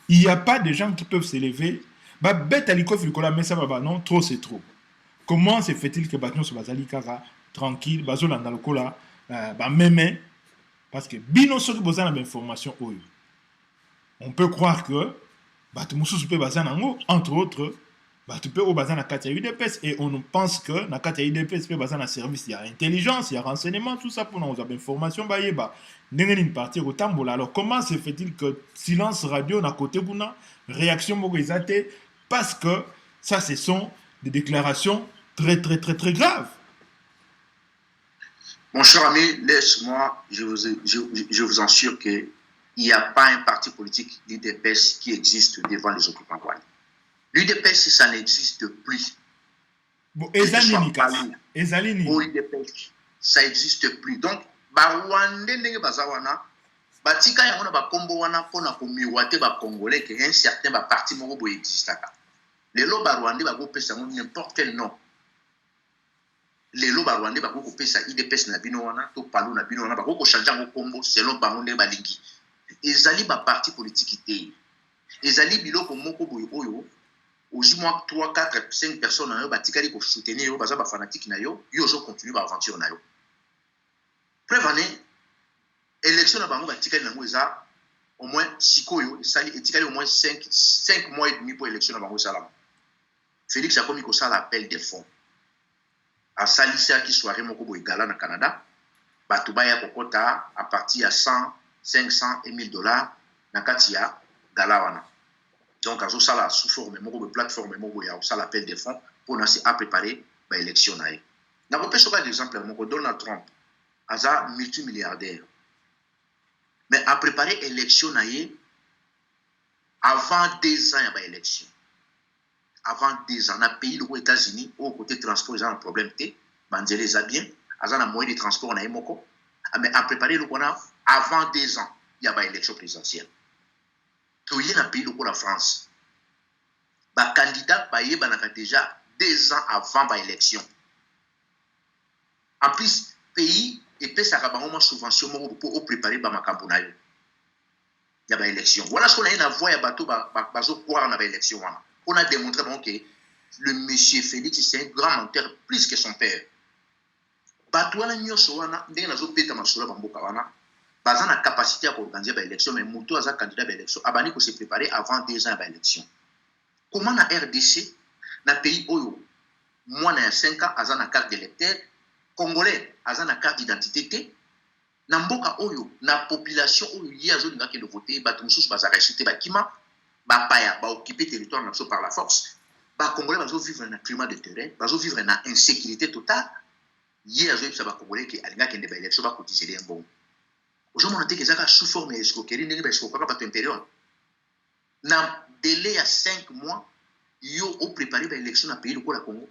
il y a pas de gens qui peuvent s'élever ba bête aliko filikola mais ça va non trop c'est trop comment se fait-il que batnon se bazali kaka tranquille bazolanda lokola ba meme parce que bino soki bozana ba information oyo on peut croire que batu mususu pe bazana ngo entre autres batu pe o bazana kati ya UDPS et on pense que na kati ya UDPS pe bazana service ya intelligence ya renseignement tout ça pour nous avoir information ba yeba ndenge ni partir au tambola alors comment se fait-il que silence radio na côté kuna réaction moko ezate parce que ça ce sont des déclarations très très très très graves. Mon cher ami, laisse-moi, je vous assure qu'il n'y a pas un parti politique l'UDPS qui existe devant les occupants. L'UDPS, ça n'existe plus. Bon, Ezalini. l'UDPS, ça n'existe plus. Donc, Rwandais ndenge bazawana, batika yango na bakombo wana pona ko miroiter ba congolais que un certain ba parti moko bo existaka. Lelo ba Rwandais ba ko pesa n'importe quel nom. Lelo ba Rwandais ba ko pesa UDPS na bino wana to palu na bino wana ba ko changer ngo kombo selon bango ndenge ba lingi. Ezali ba parti politique te. Ezali biloko moko boyo oyo Aujourd'hui, moi, 3, 4, 5 personnes, ils vont soutenir, ils vont fanatique, ils vont continuer l'aventure. Preuve année, élection na bango batikali nango eza au moins sikoyo etikali au moins 5 mois et demi pour élection na bango salama. Félix akomi ko sala appel de fonds. Asalisa ki soirée moko boy gala na Canada. Bato baya kokota à partir ya 100, 500 et 1000 dollars na kati ya gala wana. Donc azo sala sous forme moko de plateforme moko ya sala appel de fonds pour na se à préparer ba élection na ye. Na ko pesa par exemple moko Donald Trump aza multimilliardaire. Mais à préparer l'élection avant 2 ans, il y a une élection. Avant 2 ans, dans le pays, aux États-Unis, au côté transport, ils ont un problème. Banzele les a bien. Ils ont un moyen de transport, mais à préparer avant 2 ans, il y a une élection présidentielle. Tout y est dans le pays, la France. Les candidats, ils ont déjà 2 ans avant l'élection. En plus, le pays, et puis ça va avoir subvention pour préparer ma campagne. Il y a une élection. Voilà ce qu'on a une voix à bateau pour une élection. On a démontré que le monsieur Félix c'est un grand menteur plus que son père. Bateau na nyoso wana ndenge nazo peta masula bamboka wana baza na capacité à organiser une élection mais muto aza candidat à l'élection abani ko se préparer avant 2 ans à l'élection. Comment na RDC na pays oyo moi na 5 ans aza na carte d'électeur Congolais, aza na carte d'identité, na mboka oyo, na population oyo yi azo linga ke le voter, ba tumususu ba resté ba kima, ba paya, ba occuper territoire na par la force, ba Congolais bazo vivre na climat de terrain, bazo vivre na insécurité totale, yi azo yebisa ba Congolais ke alinga kende ba élection ba cotiser les mbongo. Aujourd'hui on a dit que zaka sous forme escroquerie ndenge ba escroquera ba impérial. Na délai à 5 mois, yo au préparer ba élection na pays le Congo.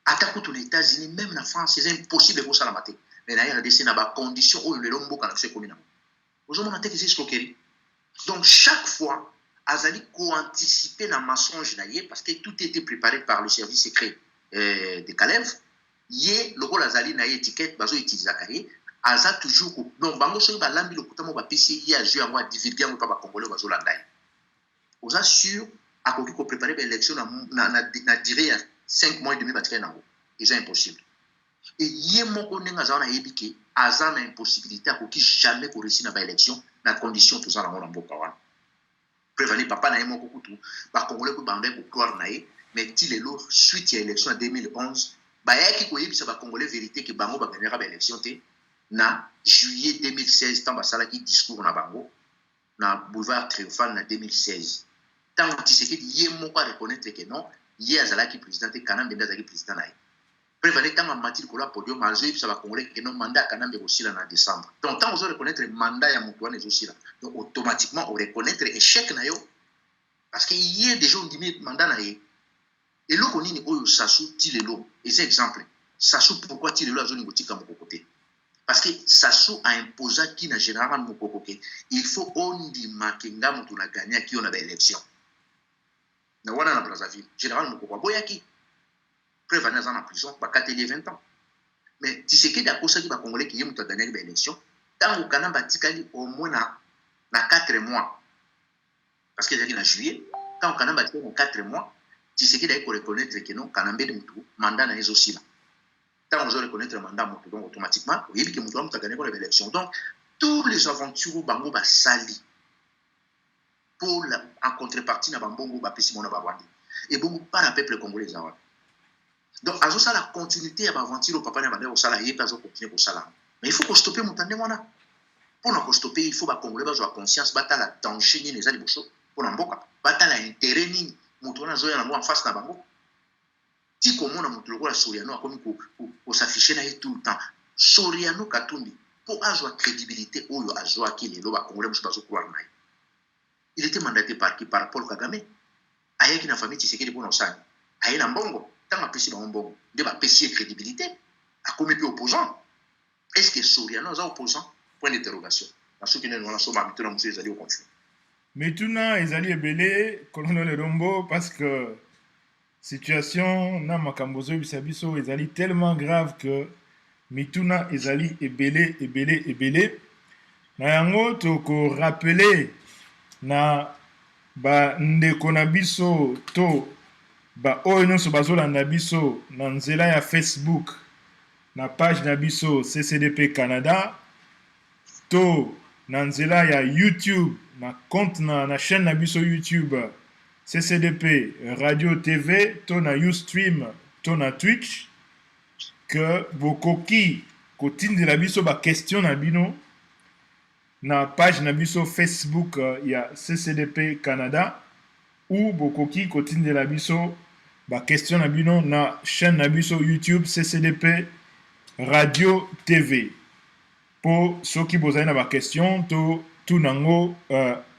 Attaque tous les États-Unis, même la France, c'est impossible de faire la mater. Mais d'ailleurs, il y a des conditions où le lombo quand c'est commun. Aujourd'hui, on a dit que c'est escroquerie. Donc, chaque fois, Azali co-anticiper la mensonge parce que tout était préparé par le service secret de Kalev. Yé, le rôle Azali na étiquette, bazo utilise Zakari. Aza toujours, non, bango so ba lambi le kutamo ba PC y a joué à moi divulguer un peu ba congolais bazo landai. Aux assure, à quoi qu'on préparer l'élection na durée 5 mois et demi, c'est impossible. Et il y a une impossibilité à jamais réussir dans l'élection, dans la condition tout ça dans le monde. Prévenir papa n'a pas beaucoup de Congolais pour bander pour croire mais il est lourd suite à l'élection en 2011. Il y a qui est Congolais vérité que Bango va gagner l'élection na juillet 2016 tant basala qui discours na Bango na boulevard Triomphal en 2016. Tant que tu sais que il y a pas reconnaître que non. Hier, Azalaki président et Kanam Benda Zaki président. Prévalé tant en matière de la podium, Algérie, ça va congolais que non mandat Kanam aussi là en décembre. Donc, tant on reconnaître le mandat à Moutouane aussi là. Donc, automatiquement, on reconnaître l'échec na yo. Parce qu'il y a déjà un mandat na yo. Et là, on dit que Sassou Tilelo, et c'est exemple. Sassou, pourquoi Tilelo a zone gotika mon côté? Parce que Sassou a imposé qui n'a généralement mon côté. Il faut on dit Makenga Moutouna gagné qui on a l'élection. Na wana na Brazzaville général Mokoko boyaki prévenir en prison ba 20 ans mais tu sais que d'accord ça qui va congolais qui est muta gagner l'élection tant au Canada batikali au moins na 4 mois parce que en juillet tant au Canada batikali 4 mois tu sais que d'ailleurs reconnaître que non Kanambé de mutu mandat na les aussi là tant on reconnaître le mandat mutu donc automatiquement il y a que mutu muta gagner l'élection donc tous les aventures bango ba sali pour en contrepartie na bambongo ba pesi mona ba wandi et bongo par le peuple congolais zawa donc azo ça la continuité à aventure au papa na bande au sala yé pas au continuer au sala mais il faut qu'on stopper mutande mona pour nous stopper il faut ba congolais ba avoir conscience bata la danger ni les ali bocho pour mboka bata la intérêt ni mutu na zoya na mo en face na bango ti comme on a mutu lokola Soriano comme ko s'afficher na tout le temps Soriano Katumbi pour avoir crédibilité oyo azo akili lo ba congolais musu bazo croire na. Il était mandaté par qui? Par Paul Kagame. Aïe qui n'a famille Tshisekedi pour nos sangs. Aïe n'a mbongo. Tant ma pesi dans mbongo. De ma pesi crédibilité. A comme plus opposant. Est-ce que Soriano est opposant? Point d'interrogation. Dans ce qui n'est pas somme habitué dans monsieur Ezali au conflit. Mais tout n'a Ezali est belé, colonel Rombo, parce que situation na makambozo bisabiso Ezali tellement grave que Mituna Ezali est belé. Na yango toko rappeler na ba ndeko na biso to ba oyo nyonso bazolanda biso na nzela ya Facebook na page na biso CCDP Canada to na nzela ya YouTube na compte na chaîne na biso YouTube CCDP Radio TV to na Ustream to na Twitch que bokoki kotindela biso ba question na bino na page na biso Facebook ya CCDP Canada ou bokoki kotindela biso ba question na bino na chaîne na biso YouTube CCDP Radio TV. Po soki bozali na ba question to tout nango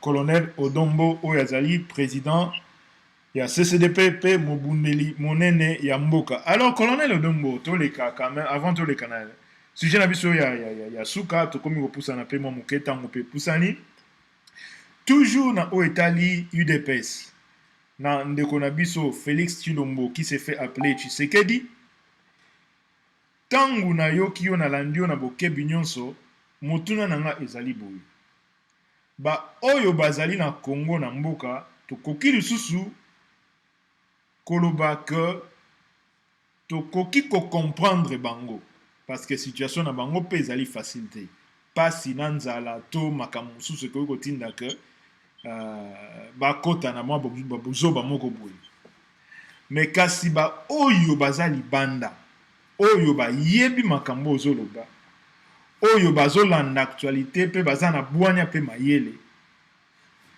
colonel Odombo Oyazali président ya CCDP pe mobundeli monene ya mboka. Alors colonel Odombo to les cas quand même avant to les canal. Sujet na biso ya suka to komi ko poussa na pe mo moketa ngo pe poussani. Toujours na Oetali UDPS. Na ndeko na biso Félix Tshilombo qui s'est fait appeler Tshisekedi. Tangu na yoki yo na landio na bokebi nyonso motuna nanga ezali boye. Ba oyo bazali na Congo na mboka tokoki lisusu koloba que tokoki ko comprendre bango parce que situation na bango pe ezali facilité. Pasi na nzala to makambo mosusu ekoki kotinda que bakota na mwa bozoba moko boye. Mais kasi ba oyo bazali banda oyo ba yebi makambo ozoloba oyo bazolanda actualité pe baza na bwanya pe mayele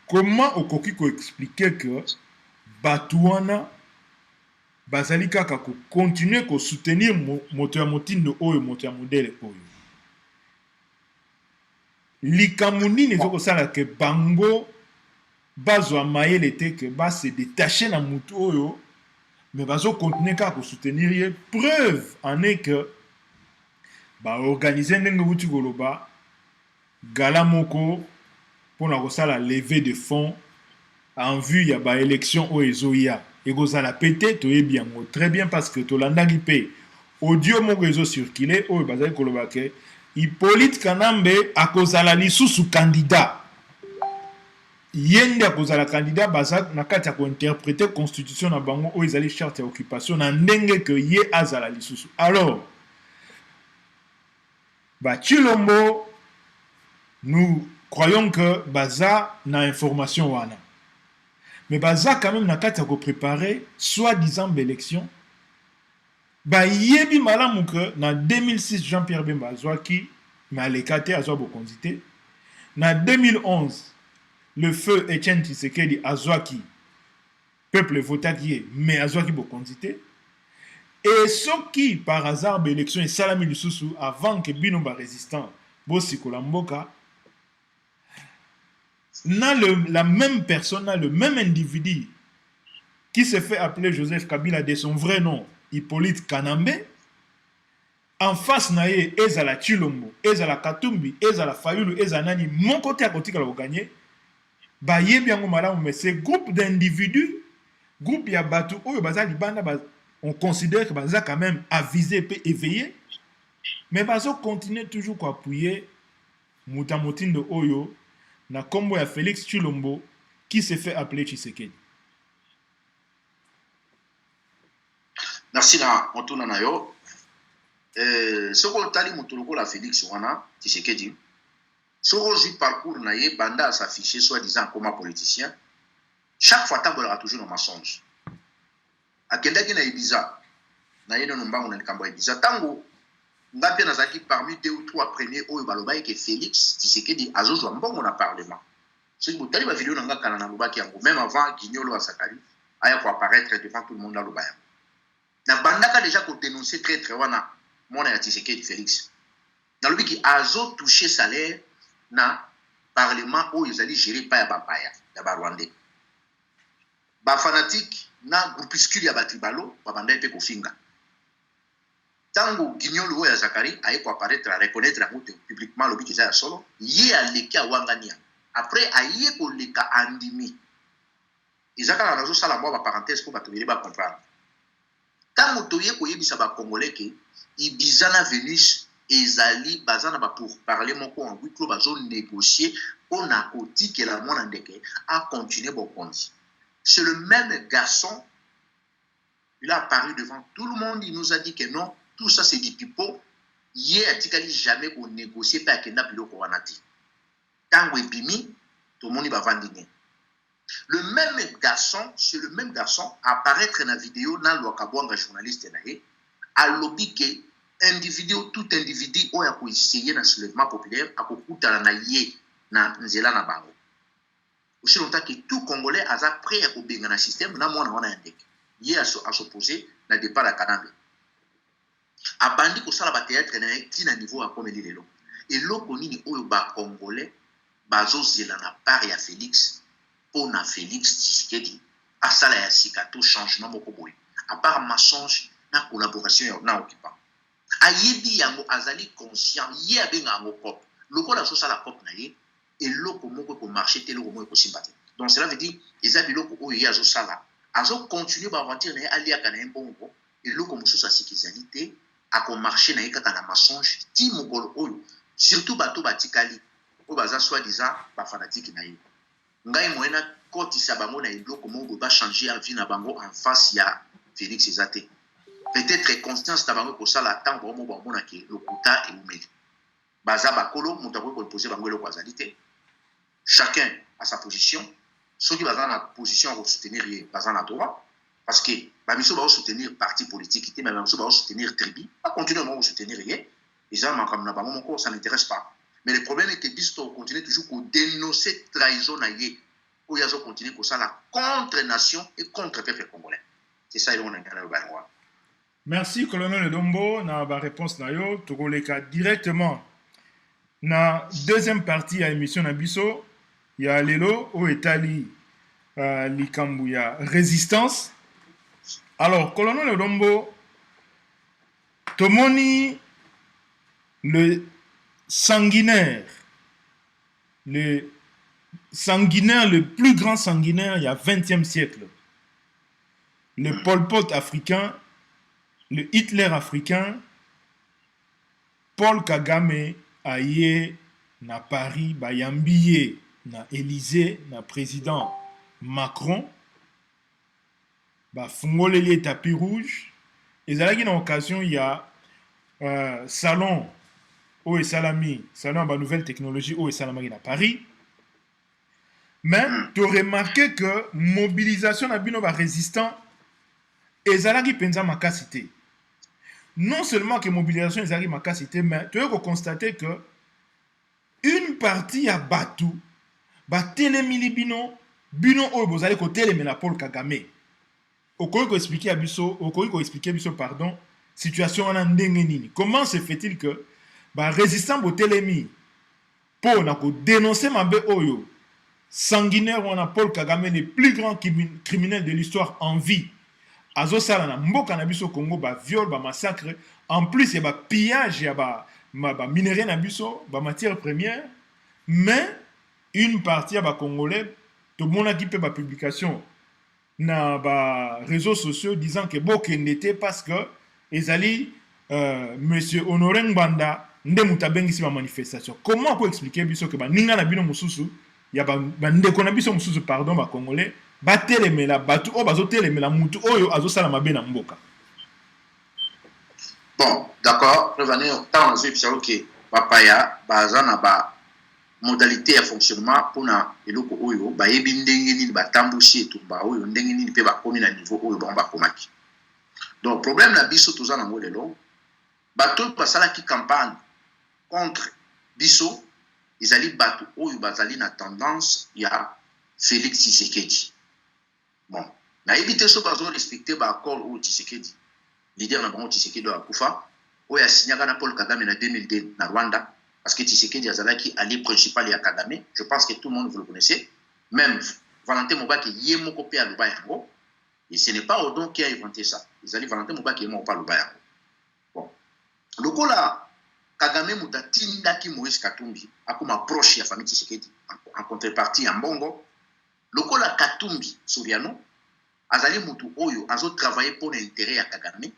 comment okoki ko expliquer que batuana bazali kaka ko continuer ko soutenir moto ya motindo oyo moto ya modèle oyo likamuni ne zoko sala ke bango bazwa mayele te que ba se détacher na moto oyo mais bazo continuer kaka ko soutenir ye preuve en est que ba organiser ndenge wuti koloba gala moko pona kosala levée de fonds en vue ya ba élection o ezoya ekozala pété toyebi yango très bien parce que tolandaki pe audio moko ezo circuler oyo bazali koloba ke Hippolyte Kanambe akozala lisusu candidat yende akozala candidat baza na kati ya kointerpréter constitution na bango oyo ezali charte ya occupation na ndenge ke ye azala lisusu. Alors ba Tshilombo nous croyons que baza na information wana mais baza quand même na kati ya ko préparer soi-disant élection ba yebi malamu que na 2006 Jean-Pierre Bemba azwaki malekate azwa bokonzi te na 2011 le feu Etienne Tshisekedi azwaki peuple votaki mais azwaki bokonzi te et soki par hasard l'élection est salami lisusu avant que bino ba résistant bosikola mboka na la même personne, le même individu qui se fait appeler Joseph Kabila de son vrai nom, Hippolyte Kanambe, en face naye ezala Tshilombo, ezala Katumbi, ezala Fayulu, ezala nani, mon côté à côté la gagner, ba yebi yango malamu mais ces groupes d'individus, groupe ya batu oyo bazali banda on considère que baza quand même avisé et éveillé, mais bazo continuer toujours à appuyer mutamotindo oyo na kombo ya Félix Tshilombo qui se fait appeler Tshisekedi. Merci na motuna na yo. Soko tali motuloko la Félix wana Tshisekedi. Soko ji parcours na ye banda s'afficher soi-disant comme un politicien. Chaque fois tambola toujours dans mensonge. Akendaki na Ibiza. Na ye no mbango na likambo ya Ibiza tango ngapi nazaki parmi 2 ou 3 premiers oyo baloba ke Félix Tshisekedi azozwa mbongo na parlement. Ce qui botali ba vidéo nanga kana na lobaki yango même avant Guignolo Asakali aya ko apparaître devant tout le monde na lobaya. Na bandaka déjà ko dénoncer très wana mona ya Tshisekedi Félix. Na lobi ki azo toucher salaire na parlement oyo ezali géré pa ya bapaya ya ba Rwandais. Ba fanatique na groupuscule ya batribalo ba bandai pe kofinga. Tango Guignolo ya Zakari aye ko apparaître à reconnaître la route publiquement lobi kiza ya solo ye aleki a wangania après aye ko leka andimi izaka na nazo sala mwa ba parenthèse pour batobeli ba comprendre tango toye ko yebisa ba congolais ke ibizana Venus ezali bazana ba pour parler moko en huis clos bazo négocier on a koti que la mona ndeke a continuer bon compte c'est le même garçon Il a apparu devant tout le monde, il nous a dit que non, tout ça c'est du pipeau. Hier, il jamais qu'on négocie pas avec Napilo Koranati. Tango et Bimi, tout le monde va vendre. Le même garçon, c'est le même garçon, apparaître dans la vidéo dans le Kabouanga journaliste, à lobby que tout individu qui a essayé dans le soulèvement populaire a coûté na yé na nzela na bango. Aussi longtemps que tout Congolais a prêt à obéir dans le système, na mona wana indek. Yé a s'opposer na départ à Kanambe. A bandi ko sala ba théâtre na tina niveau à comme lelo. Et loko nini oyo ba Congolais bazo zela na part ya Félix pour na Félix Tshisekedi a sala ya sikato changement moko boy. À part mensonge na collaboration na occupant. Ayebi yango azali conscient ye abenga ngo cop lokola so sala cop na ye et loko moko ko marcher te loko moko ko sympathie. Donc cela veut dire ezabi loko oyo ya zo sala azo continuer ba aventure na alia kana mbongo et loko mususu asikizali te a ko marcher na ye kaka na mensonge ti mokolo oyo surtout bato batikali o baza soi-disant ba fanatique na ye ngai moyena kotisa bango na eloko moko ba changer la vie na bango en face ya Félix Ezate. Peut-être conscience tabango ko sala temps vraiment bon mona ke lokuta et umeli baza bakolo mutako ko poser bango le kwazalité chacun a sa position ceux qui baza na position pour soutenir baza na droit parce que ba miso ba soutenir parti politique mais ba miso ba soutenir tribu pas continuer à soutenir rien les gens comme na bango moko ça n'intéresse pas mais le problème est que bisto continue toujours ko dénoncer trahison na ye ou yazo continuer ko sala contre nation et contre peuple congolais c'est ça on a gagné le bango. Merci, colonel Dombo. Na ba réponse na yo, togoleka directement. Na deuxième partie à l'émission na biso, il y a lelo au etali likambu ya résistance. Alors, colonel Dombo, tomoni le sanguinaire le plus grand sanguinaire il y a 20e siècle. Le Pol Pot africain, le Hitler africain, Paul Kagame aye na Paris, bayambiye na Élysée, na président Macron, fungoleli tapis rouge. Et là, il y a une occasion, il y a salon au Salami, salon de nouvelle technologie au Salami à Paris. Mais tu as remarqué que mobilisation na bino ba résistant ezalaki penza makasité. Non seulement que mobilisation ezalaki makasité, mais tu as constaté que une partie à Batu, batelemili bino oyo bozali ko telemela Paul Kagame. Okoki ko expliquer biso pardon, situation wana ndenge nini. Comment se fait-il que résistant botelemi pour na ko dénoncer mabe oyo sanguinaire wana Paul Kagame, le plus grand criminel de l'histoire en vie. Azo sala na mboka na biso Congo viol, massacre, en plus il y a pillage, il y a minerai na biso, matière première, mais une partie ya congolais to mona ki pe publication na réseaux sociaux disant que n'était parce que ezali monsieur Honoré Ngbanda nde mutabengi si manifestation. Comment ko expliquer biso que ninga na bino mususu ya ndeko na biso mususu pardon congolais batelemela batu o bazotelemela mutu oyo azosala mabe na mboka. Bon, d'accord, revenir tant aux épisodes que papaya bazana ba modalité de fonctionnement pour na eloko oyo ba yebi ndenge nini batambushi to ba oyo ndenge nini pe ba komi na niveau oyo ba komaki. Donc problème na biso tozana ngo lelo bato basala ki campagne contre biso izali bato oyo bazali na tendance ya Félix Tshisekedi. Bon, na éviter so bazo respecter ba accord au Tshisekedi. Leader na bango Tshisekedi a kufa oyo asignaka na Paul Kagame na 2002 na Rwanda parce que Tshisekedi azalaki allié principal ya Kagame. Je pense que tout le monde vous le connaissez. Même Valentin Mobaki yemoko pe aloba yango. Et ce n'est pas Odon qui a inventé ça. Ils Valentin Mobaki yemoko pa aloba yango. Bon. Lokola Kagame mutatindaki Moïse Katumbi akoma proche ya famille Tshisekedi en contrepartie ya mbongo. Lokola Katumbi Suriano azali mutu oyo azo travailler pour l'intérêt ya Kagame.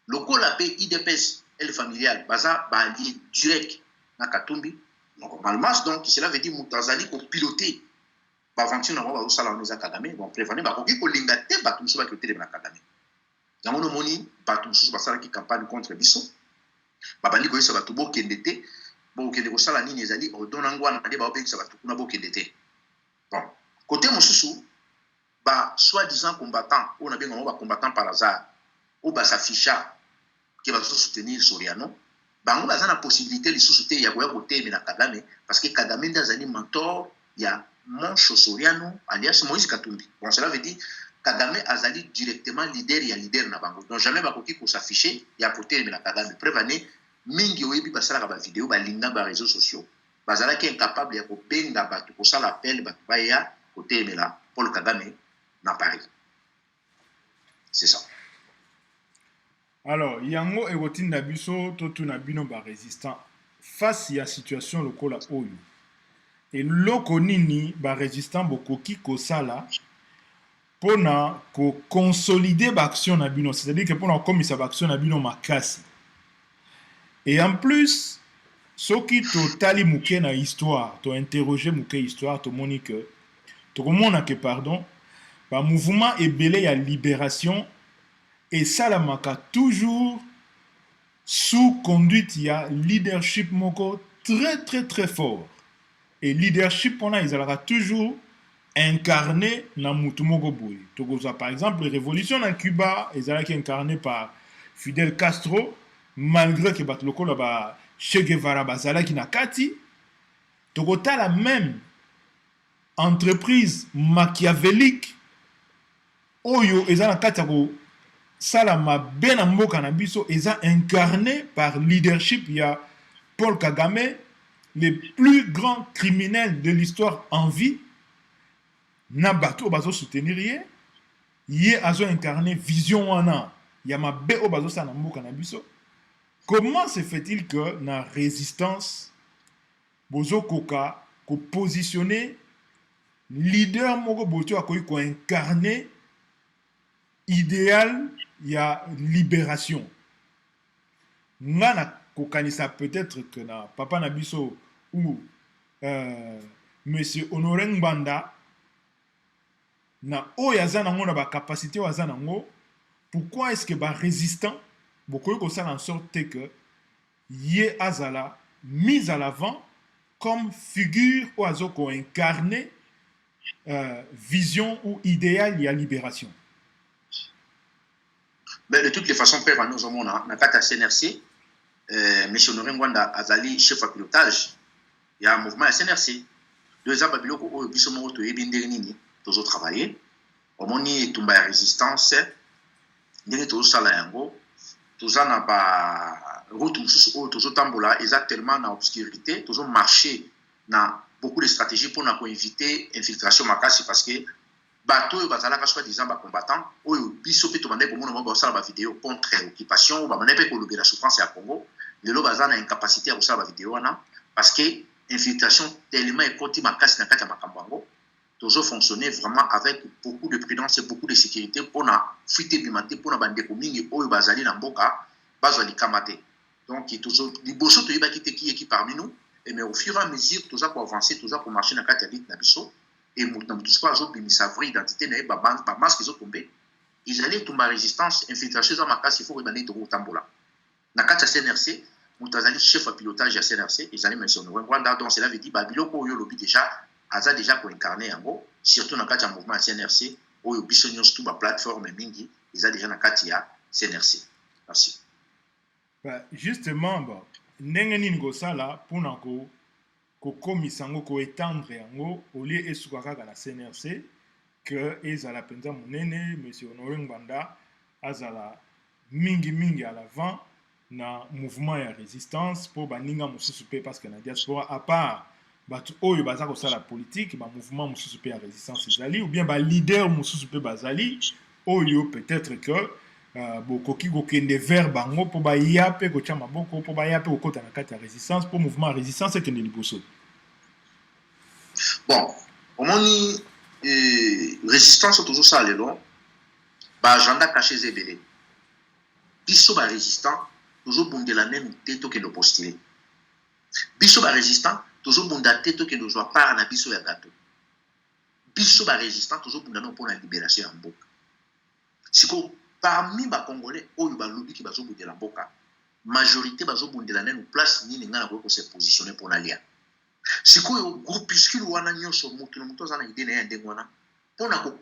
Lokola pe IDPS el familial baza ba allié direct na Katumbi. Normalement donc cela veut dire mutu azali ko piloter ba aventure na ba sala oneza Kagame bon prévenir ba koki ko linga te ba tumso ba kote na Kagame. yango nomoni bato mosusu basalaki campagne contre biso babandi koyebisa bato bokende te bokende kosala nini ezali ordona ngo wana nde baobengisa bato kuna bokende te. Bon côté mosusu ba soi-disant combattant oyo nabenga bango bacombattant par hasard oyo basafisha ke bazosoutenir Soriano bango baza na possibilité lisusu te ya koya kotemela Kagame parce que Kagame nde azali mentor ya Monsho Soriano alias Moïse Katumbi. Bon cela veut dire Kagame azali directement leader ya leader na bango donc jamais bakoki kosafishe ya kotemela Kagame. Preuve ane mingi oyebi basalaka bavideo balinga ba réseaux sociaux bazalaki incapable ya kobenga bato kosala appel bato baya kotemela Paul Kagame na Paris. C'est ça. Alors, yango egotinda biso totuna bino ba résistant face à situation lokola oyo. Et loko nini ba résistant bokoki kosala pona ko consolider ba action na bino, c'est-à-dire que pona komisa ba action na bino makasi. Et en plus, soki totali muke na histoire, to interroger muke histoire, to moni que to komona que pardon, ba mouvement ebele ya libération et salamaka toujours sous conduite ya leadership moko très très très fort. Et leadership on a ils aura toujours incarné na mutu moko boy. Tokoza par exemple révolution en Cuba, ils aura qui incarné par Fidel Castro malgré que bat lokola ba Che Guevara bazala ki na kati. Tokota la même entreprise machiavélique oyo ezana kati ko salama ben mboka na biso eza incarné par leadership ya Paul Kagame, le plus grand criminel de l'histoire en vie. Na bato bazo soutenir ye azo incarné vision wana ya mabe o bazo sa na mboka na biso. Comment se fait-il que na résistance bozo koka ko positionner leader moko boto akoki ko incarner idéal ya libération. Ngana kokanisa peut-être que na papa na biso ou monsieur Honoré Ngbanda na oyaza nango na ba capacité waza nango. Pourquoi est-ce que ba résistant beaucoup ko ça en sorte que yé azala mise à l'avant comme figure ou azoko incarner vision ou idéal ya libération. Mais de toutes les façons, Père, nous avons un cas à CNRC. M. Honoré Ngwanda Azali, chef à pilotage, il y a un mouvement à CNRC. 2 ans, Babyloko, au Bissomo, tu es bien dernier, toujours travaillé. Au moni, tu m'as résistance, dernier, toujours salayango, toujours n'a pas route, toujours tambola, exactement dans l'obscurité, toujours marché dans beaucoup de stratégies pour éviter infiltration makasi parce que bateau bazalaka soi-disant ba combattant oyo biso pe to bande ko mona ba sala ba vidéo contre occupation ba mane pe ko lobela souffrance ya Congo lelo bazana incapacité ya sala ba vidéo wana parce que infiltration tellement ekoti makasi na kati ya makambango toujours fonctionner vraiment avec beaucoup de prudence et beaucoup de sécurité pour na fuite bimate pour na bande ko mingi oyo bazali na mboka bazali kamate donc il toujours liboso to yeba qui est parmi nous et mais au fur et à mesure toujours pour avancer toujours pour marcher na kati ya vite na biso. Et maintenant, tout ce que j'ai sa vraie identité, pas masque qu'ils ont tombé. Ils allaient tomber résistance, infiltration dans ma casse, il faut rebaner au tambola. Dans le CNRC, Moutazali, chef de pilotage à CNRC, ils allaient mentionner Rwanda, donc cela veut dire Babyloko Oyo Lobi déjà, Aza déjà pour incarner en gros, surtout dans le cadre du mouvement CNRC, Oyo Bissonios, tout la plateforme Mingi, ils ont déjà dans le cadre de CNRC. Merci. Bah, justement, bon, Nengenin Gosala, pour nous. Kokomisa ngo ko étendre yango au lieu esukaka na CNRC que ezala penza monene monsieur Honoré Ngbanda azala mingi à l'avant na mouvement ya résistance pour baninga mususu pe parce que na diaspora à part batu oyo baza ko sala politique ba mouvement mususu pe ya résistance ezali ou bien ba leader mususu pe bazali oyo peut-être que bokoki kokende vers bango po ba yape ko tia maboko po ba yape ko kota na kati ya résistance pour mouvement résistance et kende liboso. Bon, au moins résistance toujours ça les long ba agenda caché zebele biso ba résistant toujours bondé la même tête que nos postulés biso ba résistant toujours bondé tête que nos joie par na biso ya gato biso ba résistant toujours bondé non pour la libération en boucle siko parmi les Congolais, oyo ba lobby qui bazo bundela mboka, majorité bazo bundela nenu place nini ngana ko se positionner pour l'alia. Sikoyo groupuscule wana nyonso mutu na mutu azana idée na ya ndengwana pona ko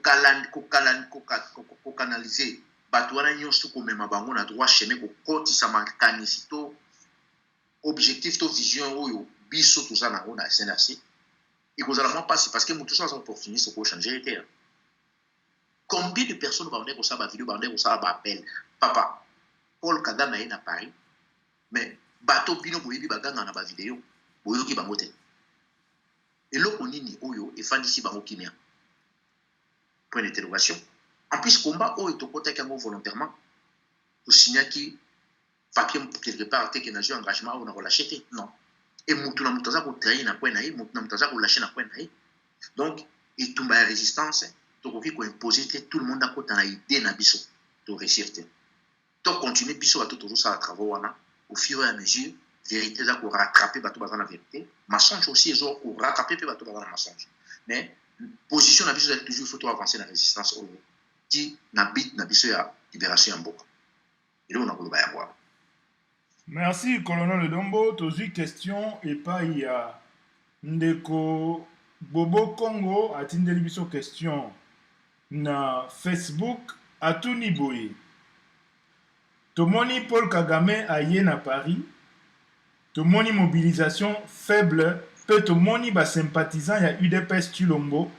canaliser bato wana nyonso ko mema bango na droit chemin ko kotisa makanisi to objectif to vision oyo biso tozana ngo na SNRC ikozala pas parce que mutu so opportuniste ko changer terre. Combien de personnes vont venir ça vidéo vont venir ça appel papa Paul Kagame est à Paris mais bato bino boyebi baganga na ba vidéo boyoki bango te eloko nini oyo efandisi bango kimia point d'interrogation. En plus combat oyo tokota kango volontairement to signaki papier quelque part te que na engagement on a relâché non et mutu na mutaza ko trahir na point na ye mutu na mutaza ko lâcher na point na ye donc et tout ma résistance tokoki ko imposer tout le monde a kota na idée na biso to réussir te to continuer biso bato toujours ça à travaux wana au fur et à mesure vérité za ko rattraper bato bazana vérité mensonge aussi ils ont rattraper pe bato bazana mensonge mais position na biso toujours il faut avancer la résistance au qui n'habite na biso ya libération en boka et là on a koloba ya quoi. Merci colonel Ledombo tozi question et pas il y a ndeko Bobo Congo atindeli biso question na Facebook atuni boye tomoni Paul Kagame aye na Paris tomoni mobilisation faible pe tomoni ba sympathisant ya UDPS Chilombo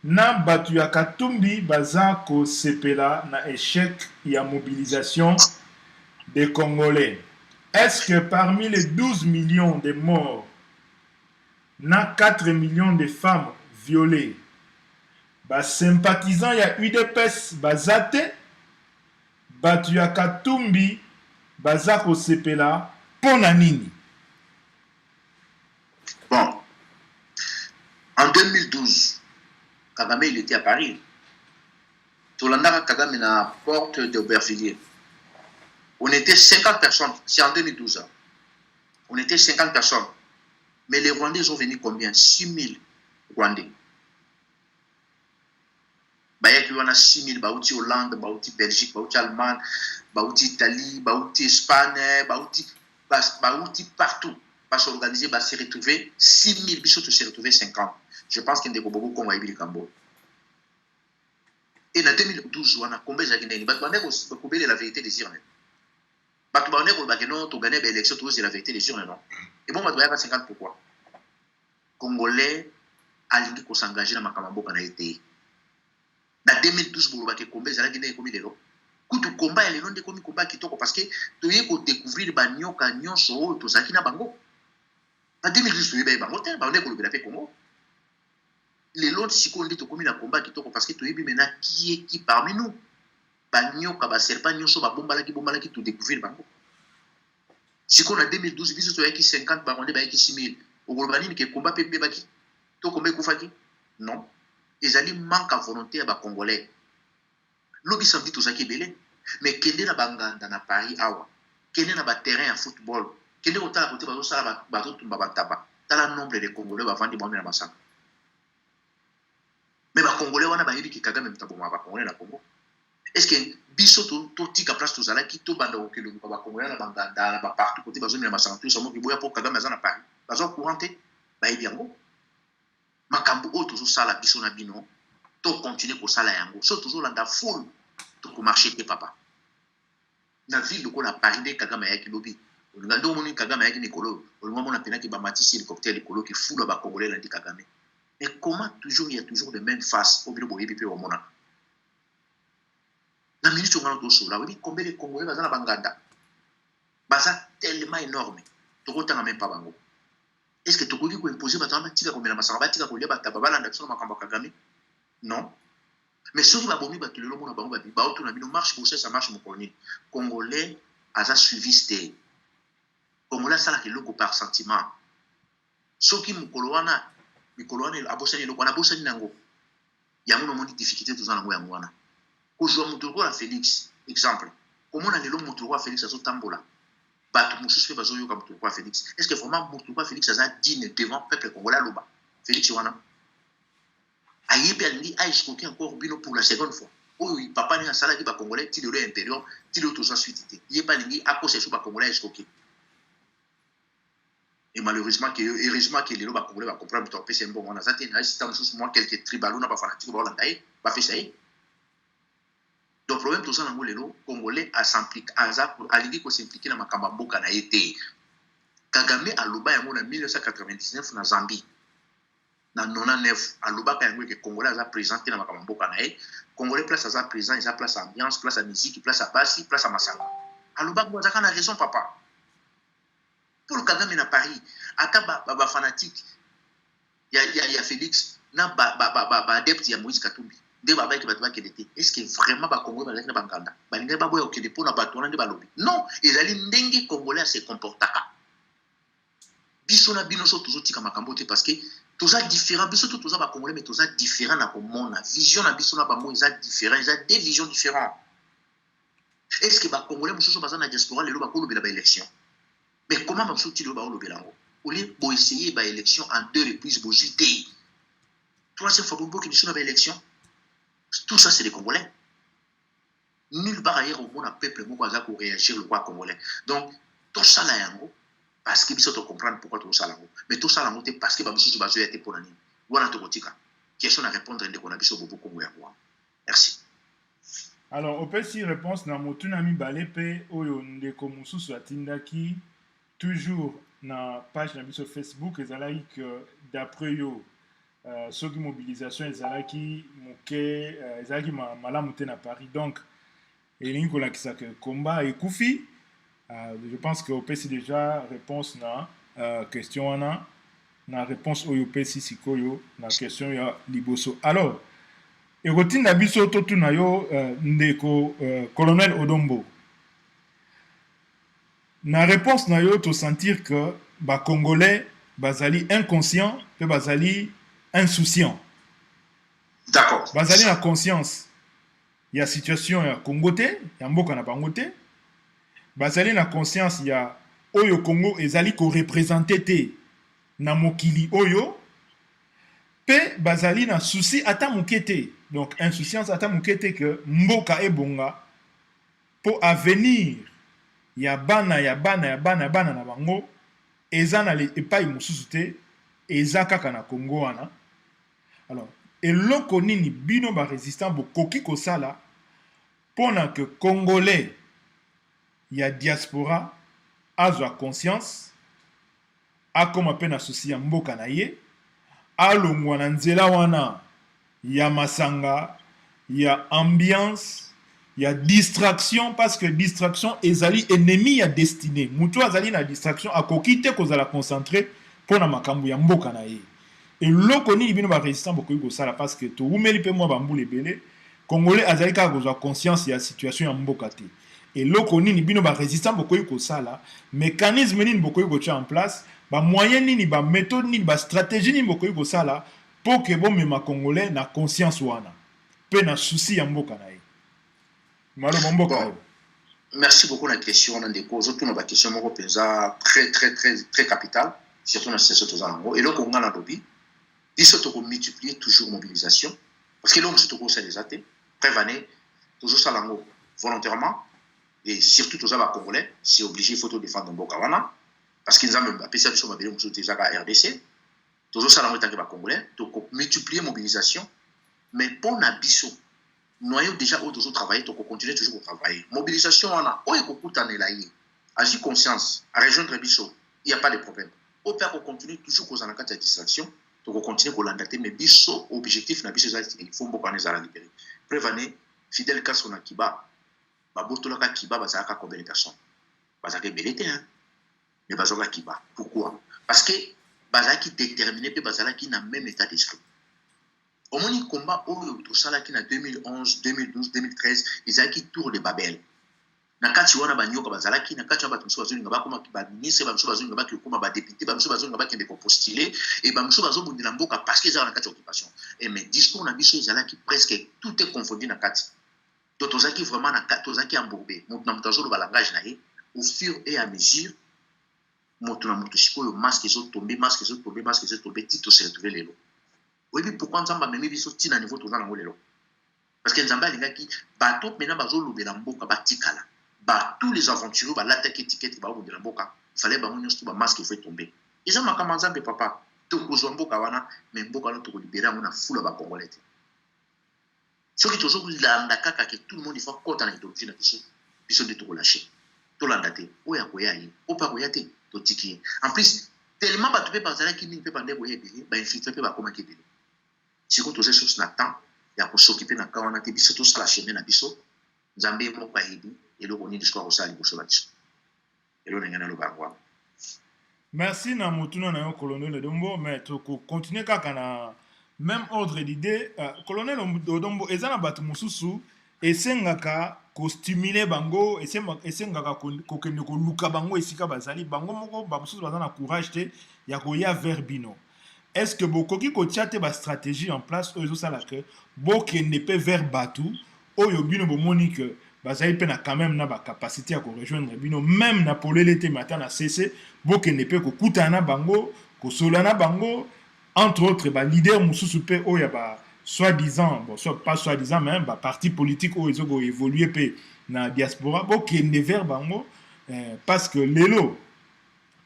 na batu ya Katumbi baza ko sepela na échec ya mobilisation des Congolais. Est-ce que parmi les 12 millions de morts na 4 millions de femmes violées ba sympathisant ya UDPS bazate batu ya Katumbi baza ko sepela pona nini? Bon, en 2012, Kagame il était à Paris. Tolanda Kagame na porte d'Aubervilliers. On était 50 personnes, c'est en 2012. Hein. On était 50 personnes. Mais les Rwandais sont venus combien? 6 000 Rwandais. Bayaki wana 6 000, bauti Hollande, bauti Belgique, bauti Allemagne, bauti Italie, bauti Espagne, bauti partout. Pas s'organiser, bah se retrouver 6 000, biso se retrouver 50. Je pense qu'il y a des Bobo qu'on va y Cambo. Et en 2012, on a combien de gens? Bah combien de la vérité des urnes? Bah tu vas dire que non, tu gagnes l'élection, tu c'est la vérité des urnes, non? Et bon, bah tu vas 50 pourquoi? Congolais alingi ko s'engager na makambo kana été. Dans 2012, vous avez combien de gens commis de l'eau? Kutu combat et le nom de commis combat qui toko parce que tu y ko découvrir banyoka nyonso to zakina bango. En 2012, tu y bango te, ba on est ko le paix Congo. Les autres si on dit to commis na combat qui toko parce que tu y maintenant qui est qui parmi nous. Banyoka ba serpent nyonso ba bombala ki to découvrir bango. Si on a 2012, biso to y qui 50 ba on est ba qui 6000. Au Golbani qui combat pe ba ki to combat kufaki. Non. Ils allaient manque à volonté à ba congolais. Lobi samedi tout ça qui est belé. Mais kende na banganda na Paris awa. Kende na ba terrain à football. Kende otala côté bazo sala bazo tumba bataba. Tala nombre de congolais ba vandi bande na masaka. Mais ba congolais wana ba yebi ki Kagame mtaboma ba congolais na Congo. Est-ce que biso to tika place to zala ki to banda okelo ba congolais na banganda na ba partout côté bazo na masaka tout ça mo ki boya pour Kagame za na Paris. Bazo couranté ba yebi yango. Makambo o toujours sala biso na bino. To continuer ko sala yango. So toujours landa full to ko marcher te papa. Na ville ko na Paris de Kagame ya ki lobi. Ngando moni Kagame ya ki Nikolo. Olmo mona pena ki ba matisi hélicoptère Nikolo ki full ba congolais landi Kagame. Mais comment toujours il y a toujours de même face au bilo boye pipe au mona. Na minute ngalo to so la oui combien de congolais bazana banganda. Baza tellement énorme. To ko tanga même pas bango. Est-ce que tu peux imposer batama tika komela masanga tika kolia bataba balanda biso makambo Kagame? Non. Mais ceux qui va bomber battre le monde à bango ba auto na bino marche pour ça marche mon colonel. Congolais a suivi c'était Congolais ça la keloko par sentiment. Ceux qui mukolowana mikolowana abosani loko na bosani nango. Yango no moni difficulté tous en ngo yango wana. Ko jouer mutoko la Félix exemple. Comment on a le mutoko Félix azo tambola. Bato mususu bazo yoka mutoko Félix. Est-ce que vraiment mutoko Félix a digne devant peuple congolais loba? Félix wana ayebi alingi aescroquer encore bino pour la seconde fois. oui, papa n'est pas salaire qui va congolais, tu le intérieur, tu le tout ça suite. Il n'est pas lié à cause de ce que congolais est choqué. Et malheureusement, heureusement que les gens congolais va comprendre que c'est un bon moment. Ça t'est si tant de moi quelques tribales n'a pas fanatique va l'endayer, va faire ça. Donc le problème tout ça dans les congolais à s'impliquer, à l'idée qu'on s'implique dans ma kamamboka na été. Kagame a loba yango en 1999 na Zambie. Na 99 a loba yango que congolais a présenté dans ma kamamboka na été. Congolais place à présent, ils a place à ambiance, place à musique, place à bassi, place à masanga. A loba ko zaka na raison papa. Pour Kagame na Paris, ata ba fanatique. Il y a Félix na ba adepte ya Moïse Katumbi. De baba qui va était. Est-ce que vraiment ba Congo ba na banganda? Ba linga ba boya okende pour na bato na de ba lobby. Non, ils allaient ndenge congolais se comportaka. Biso na bino so toujours tika makambo te parce que tous a différent biso tous ba congolais mais tous a différent na comment na vision na biso na ba mo ils a différent, ils a des visions différentes. Est-ce que ba congolais mususu baza na diaspora lelo ba ko lobela ba élection? Mais comment ba mususu lo ba lobela ngo? Ou les bo essayer ba élection en 2 reprises bo jité. Troisième fois bo ki biso na ba élection. Tout ça, c'est les Congolais. Nulle part ailleurs au monde, un peuple pour réagir le roi congolais. Donc, tout ça là, parce que nous comprendre pourquoi tout ça là. Mais tout ça là, c'est parce que nous avons été pour l'année. Voilà tout le question à répondre de qu'on a besoin beaucoup Congolais. Merci. Alors, au petit réponse, dans mon tunami balepe, oyo ndeko mususu atindaki, toujours na page na biso Facebook, ezalaki que d'après yo, soki mobilisation ezalaki moke ezalaki malamu te na Paris donc elingi kolakisa ke combat ekufi. Je pense que opesi déjà réponse na question wana na réponse oyo opesi sikoyo na question ya liboso. Alors ekotinda biso totuna yo ndeko colonel Odombo na réponse na yo to sentir que ba congolais bazali inconscient pe bazali insouciant. D'accord. Bazali na conscience. Il y a situation ya Congo te, ya mboka na bango te. Bazali na conscience ya oyo Congo ezali ko représenter te na mokili oyo. Pe bazali na souci ata mokete. Donc insouciance ata mokete que mboka ebonga pour avenir ya bana na bango eza na epai mosusu te eza kaka na Congo wana. Alors, eloko nini bino ba résistant bokoki kosala pona que congolais ya diaspora azwa conscience akoma pe na souci ya mboka na ye alongwa na nzela wana ya masanga ya ambiance ya distraction parce que distraction ezali ennemi ya destinée mutu azali na distraction akoki te kozala concentré pona makambo ya mboka na ye. Et loko ni bino ba résistant beaucoup ko sala parce que to umeli pe moi bambule belé congolais azali ka kozwa conscience ya situation ya mboka te. Et loko ni bino ba résistant beaucoup ko sala mécanisme ni beaucoup ko tia en place ba moyen ni ba méthode ni ba stratégie ni beaucoup ko sala pour que bon mema congolais na conscience wana pe na souci ya mboka na ye. Malo mboka. Bon. Merci beaucoup la question on a des causes tout na question moko penza très capital surtout dans cette situation et loko ngana dobi il faut multiplier toujours mobilisation parce que l'homme se trouve ça les athées prévenir toujours ça lango volontairement et surtout tous les Congolais c'est obligé il faut défendre Mboka wana parce qu'ils ont appelé ça sur mabele musu déjà à RDC toujours ça lango tant que Congolais donc multiplier mobilisation mais pour na biso noyau déjà où toujours travailler donc continuer toujours à travailler mobilisation wana o ekokutana la yi agir conscience à rejoindre biso il y a pas de problème au père qu'on continue toujours cause en cas de distraction donc on continue à l'endater mais biso objectif na biso il faut beaucoup les aller libérer prévenir fidèle cas on a kiba ba botola ka kiba ba zaka combien de personnes ba zaka belete hein mais ba zaka kiba pourquoi parce que ba zaki déterminé pe ba zaka qui na même état d'esprit au moins combat au tout ça là qui na 2011 2012 2013 ils zaki tour de Babel na kati wana banyoka bazalaki na kati bato muso bazolinga bakoma ba ministre ba muso bazolinga ba koma ba député ba muso bazolinga ba kende ko postuler et ba muso bazobundila mboka parce que ils ont na kati occupation et mais discours na biso ezalaki presque tout est confondu na kati to tozaki vraiment na kati tozaki embourbé moto na mutazo ba langage na ye au fur et à mesure moto na moto sikoyo masque ezo tomber tito se retrouver lelo oui pourquoi nzamba memi biso tina niveau tozana ngo lelo Parce que Nzamba alingaki bato maintenant bazolobela mboka batikala. Ba tous les aventuriers ba l'attaquer étiquette ba lobela mboka. Il fallait ba monyosto ba masque fait tomber. Ils ont makama Nzambe papa. Tokozwa mboka wana mais mboka wana toko libérer na foule ba congolais. Ce qui toujours landa kaka que tout le monde il faut compter na idéologie na biso. Biso de toko lâcher. To landa te. Oya koya yi. Opa koya te. To tiki. En plus tellement ba to pe bazala ki ni pe bande koya ebele ba infiltrer pe ba koma ki ebele. Si ko to se sur Nathan ya ko s'occuper na kawana te biso to sala chemin na biso. Nzambe mo pa yibi et le koni discours ko sali biso ba biso. Et le ngana lo ba kwa. Merci na motuna na yo colonel Odombo, mais to continuer kaka na même ordre d'idée. Colonel Odombo ezana batu mususu esengaka ko stimuler bango esengaka ko kende ko luka bango esika bazali bango moko ba mususu bazana courage te ya ko ya vers bino. Est-ce que bokoki ko tiate ba stratégie en place oyo sala que bokende pe vers batu oyo bino bomoni que bazali pe na quand même na ba capacité à ko rejoindre bino même na polele te matin na CC bokende pe ko kutana bango ko solana bango entre autres ba leader mususu pe oyo ba soi-disant bon soit pas soi-disant même ba parti politique oyo ezo évoluer pe na diaspora bokende vers bango parce que lelo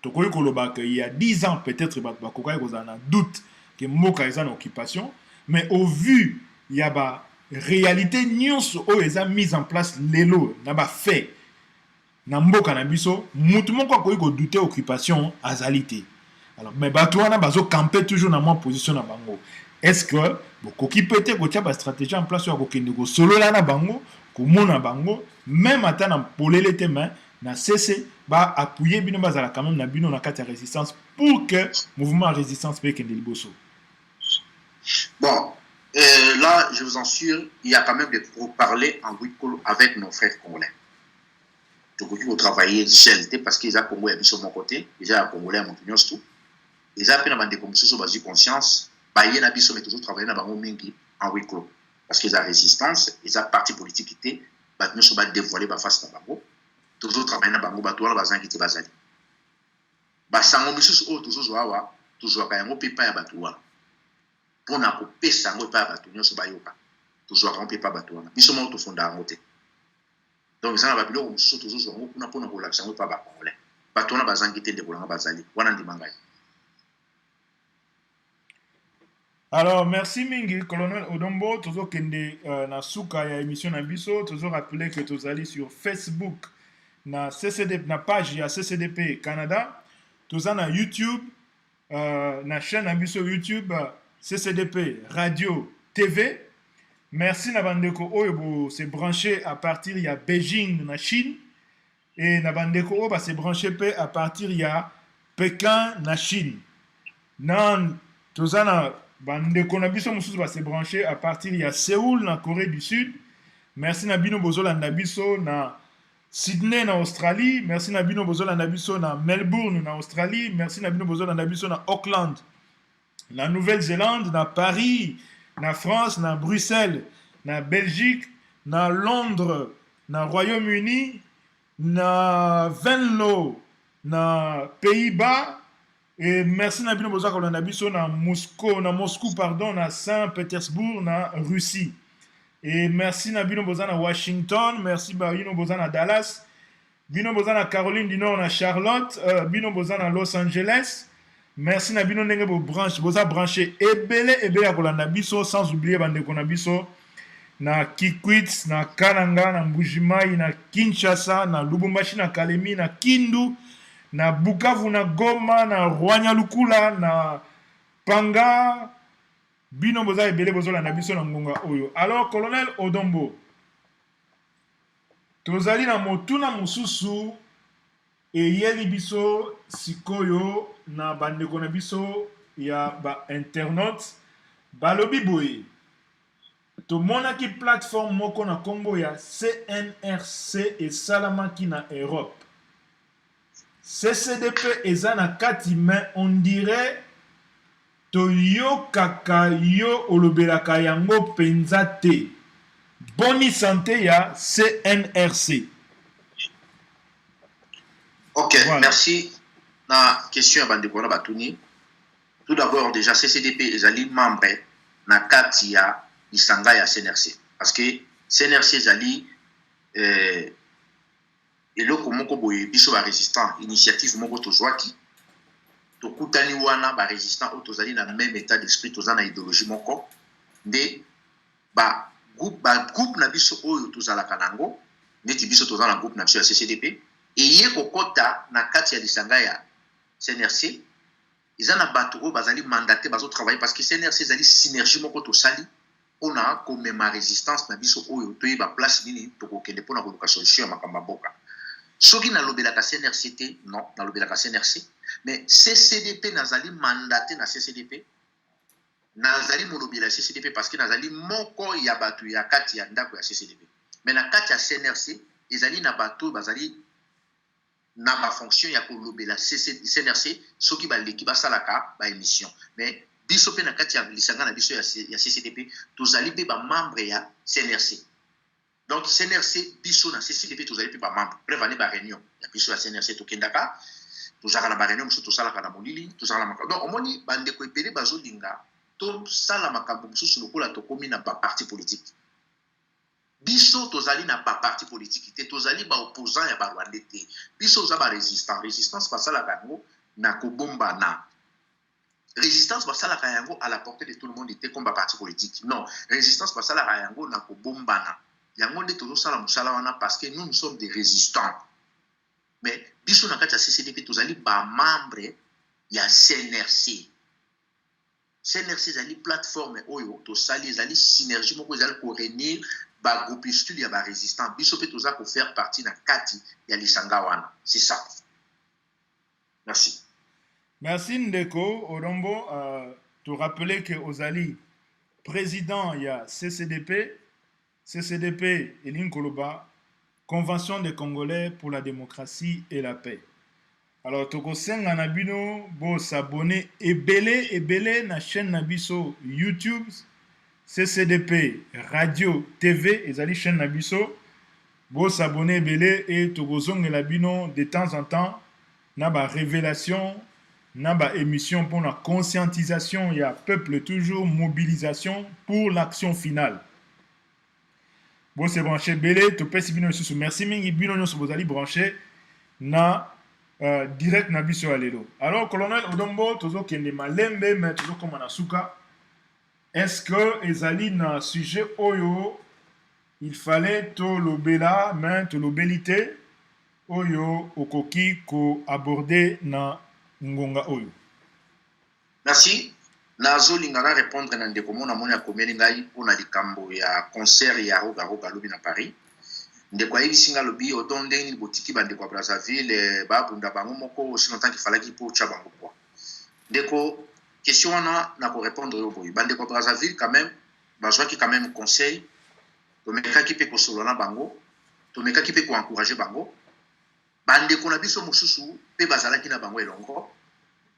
tokoki koloba que il y a 10 ans peut-être bakokai kozana doute que mboka eza na occupation mais au vu il y a ba réalité nyonso oyo eza mise en place lelo na ba fait na mboka na biso mutu moko akoki kodouter occupation azali te. Alors mais bato wana bazo camper toujours na moi position na bango. Est-ce que bokoki peut-être kotia ba stratégie en place oyo kokende ko solola na bango komona bango même ata na polele te mais na CC ba appuyer bino bazala quand même na bino na kati ya résistance pour que mouvement de résistance peut kende liboso. Bon, là, je vous assure, il y a quand même des pourparlers en Wikolo avec nos frères congolais. Donc, il faut travailler seul, parce qu'ils ont Congolais sur mon côté, ils ont Congolais à Montignon, tout. Ils ont fait des commissions sur base de conscience, ils ont toujours travaillé dans Mingi en Wikolo. Parce qu'ils ont résistance, ils ont parti politique qui était, ils sont dévoilés face à Bango, toujours travaillé dans Bango, ils ont quitté Bazali. Basango misusu o toujours quand même pas batouwa pour na ko pesa ngo pa batu nyonso bayoka toujours quand pas batouwa biso mo to fonda ngote donc ça na babilo misusu toujours ngo kuna pona ko lakisa ngo pa ba congolais batona bazangi te de kolanga bazali wana ndimangai. Alors merci mingi colonel Odombo toujours kende na suka ya émission na biso toujours rappeler que tous allez sur Facebook na CCDP na page ya CCDP Canada. Tous na YouTube, na chaîne Abisso YouTube, CCDP Radio TV. Merci Nabandeko Oyobo s'est branché à partir de Beijing, na Chine. Et Nabandeko Oyobo s'est branché à partir de Pékin, na Chine. Nan, tous na Bandeko Nabisso Moussous s'est branché à partir de Séoul, na Corée du Sud. Merci Nabino Bozola Nabisso na Sydney na Australie, merci Nabino Bozola Nabiso na Melbourne na Australie, merci Nabino Bozola Nabiso na Auckland, na Nouvelle-Zélande, na Paris, na France, na Bruxelles, na Belgique, na Londres, na Royaume-Uni, na Venlo, na Pays-Bas, et merci Nabino Bozola Nabiso na Moscou, pardon, na Saint-Pétersbourg, na Russie. Et merci na Bino Bozana Washington, merci Bino Bozana Dallas, Bino Bozana Caroline du Nord na Charlotte, Bino Bozana Los Angeles. Merci na Bino Ndenge bo branche, boza branché ebele kolanda biso sans oublier bande kona biso na Kikwit, na Kananga, na Mbujimai, na Kinshasa, na Lubumbashi, na Kalemi, na Kindu, na Bukavu, na Goma, na Rwanyalukula, na Panga. Bino boza ebele bozola na biso na ngonga oyo. Alors colonel Odombo, tozali na motuna mususu eyeli biso sikoyo na bandeko na biso ya ba internautes balobi boye. Tomonaki plateforme moko na Congo ya CNRC et salamaki na Europe. CCDP eza na kati mais on dirait Toyo kaka yo olobelaka yango penza te. Boni santé ya CNRC. Ok, voilà. Merci. Na question ya bandeko na batuni. Tout d'abord déjà CCDP ezali membre na kati ya lisanga ya CNRC. parce que CNRC ezali eloko moko boye biso ba résistant initiative moko tozwaki tokutani wana ba résistant oyo tozali na même état d'esprit toza na idéologie moko nde ba groupe na biso oyo tozalaka nango neti biso toza na groupe na biso ya CCDP eye kokota na kati ya lisanga ya CNRC eza na bato oyo bazali mandaté bazotravaille parce que CNRC ezali synergie moko tosali mpona komema résistance na biso oyo toyeba place nini tokokende mpona koluka solution ya makambo ya mboka soki nalobelaka CNRC te non nalobelaka CNRC mais CCDP nazali mandaté na CCDP nazali molobela ya CCDP parce que nazali moko ya bato ya kati ya ndako ya CCDP mais na kati ya CNRC ezali na bato bazali na ba fonction ya kolobela CNRC soki baleki basalaka ba émission mais biso pe na kati ya lisanga na biso ya CCDP tozali pe ba membre ya CNRC donc CNRC biso na CCDP tozali pe ba membre prévane ba réunion ya biso ya CNRC tokendaka tozala na ba réunion mosusu tosalaka na molili tozala makambo donc omoni bandeko ebele bazolinga tosala makambo mosusu lokola tokomi na ba parti politique biso tozali na ba parti politique te tozali ba opposant ya ba Rwanda te biso oza ba résistance basalaka yango na kobombana résistance basalaka yango à la portée de tout le monde te comme ba parti politique non résistance basalaka yango na kobombana yango nde tozosala mosala wana parce que nous sommes des résistants mais biso na kati ya CCDP tozali ba membre ya CNRC CNRC ezali plateforme oyo tosali ezali synergie moko ezali koréunir ba groupuscule ya ba résistant biso pe toza ko faire partie na kati ya lisanga wana c'est ça merci Ndeko Odombo te rappeler que ozali président ya CCDP Eline Koloba Convention des Congolais pour la démocratie et la paix. Alors tokosenga na bino bo s'abonner ebele na chaîne na biso YouTube CCDP Radio TV ezali chaîne na biso bo s'abonner ebele et tokozongela bino de temps en temps na ba révélation na ba émission pour la conscientisation ya peuple toujours mobilisation pour l'action finale. Bon c'est branché belé to pesi bino susu merci mingi bino nyonso bozali branché na direct na biso alelo. Alors colonel Odombo tozo kende malembe mais tozo koma na suka. Est-ce que ezali na sujet oyo il fallait to lobela mais to lobelité oyo okoki ko aborder na ngonga oyo? Merci. Nazolinga na répondre na ndeko mona mona komeli ngai pona likambo ya concert ya Roga lobi na Paris. Ndeko ayibisinga lobi odonde ni botiki bandeko ya Brazzaville babunda bango moko aussi longtemps qu'il fallait qu'il pour tcha bango quoi. Ndeko question wana na ko répondre yo boy. Bandeko ya Brazzaville quand même bazwa ki quand même conseil to meka ki pe ko solo na bango to meka ki pe ko encourager bango. Bandeko na biso mususu pe bazala ki na bango elongo.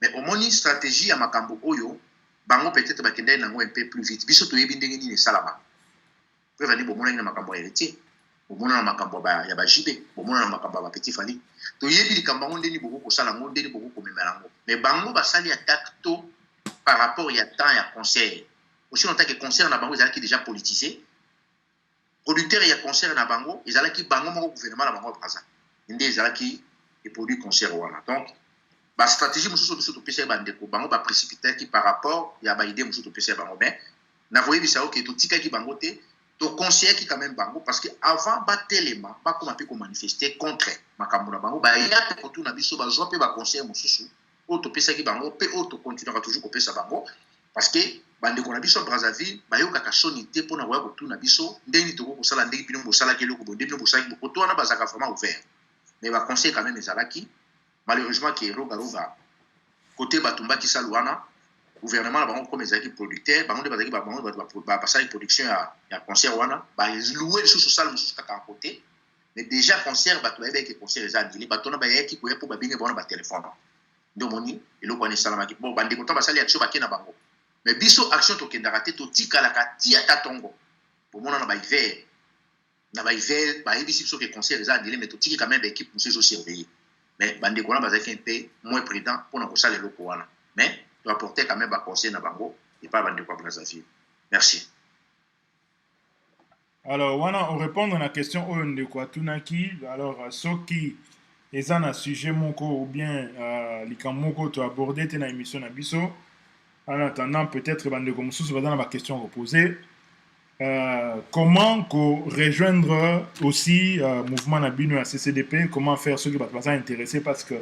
Mais au moins stratégie ya makambo oyo bango peut-être bakende nango un peu plus vite biso toyebi ndenge nini salama prévani bomona na makambo ya héritier bomona na makambo ya bajibe bomona na makambo ya petit fali toyebi likambo ngo ndeni boko kosala ngo ndeni boko komemela ngo mais bango basali attaque to par rapport ya temps ya concert aussi longtemps que concert na bango ezalaki déjà politisé producteur ya concert na bango ezalaki bango moko gouvernement na bango Braza ndé ezalaki et produit concert wana donc ba stratégie mususu biso to pesa bandeko bango ba précipiter qui par rapport ya ba idée mususu to pesa bango mais na voyez bisa OK to tika ki bango te to conseiller qui quand même bango parce que avant ba téléma ba comme pe ko manifester contre makambo na bango ba ya pe ko tuna biso ba zo pe ba conseiller mususu o to pesa ki bango pe o to continuera toujours ko pesa bango parce que bandeko na biso Brazzaville ba yo kaka sonité pona wa ko tuna biso ndeni to ko sala ndeki bino bo sala ki loko bo ndeni bo sala ki bo to na ba zaka vraiment ouvert mais ba conseiller quand même ezalaki malheureusement qui Roga côté batumba qui saluana gouvernement la bango comme ezaki producteur bango de bazaki ba bango ba passer production ya concert wana ba louer sous salle sous kaka côté mais déjà concert ba to que concert ezali ba tona ba yaki ko yepo ba binge bona ba téléphone ndo moni eloko ani salama ki bon bande ko to ba sali action ba kena bango mais biso action to kenda raté to tika la kati ata tongo pour mona na ba hiver ba ebisi biso que concert ezali mais to tika quand même équipe pour se surveiller mais bande ko na bazaki un peu moins prudent pour na ko sala eloko wana mais tu apporter quand même ba conseil na bango et pas bande ko Brazzaville merci Alors, wana on répond à la question oyo ndeko atunaki. Alors, soki eza na sujet moko ou bien likambo moko to aborder te na émission na biso. En attendant, peut-être bandeko mosusu baza na ba question reposer. Comment rejoindre aussi mouvement na bino à CCDP, comment faire ceux qui sont intéressés parce que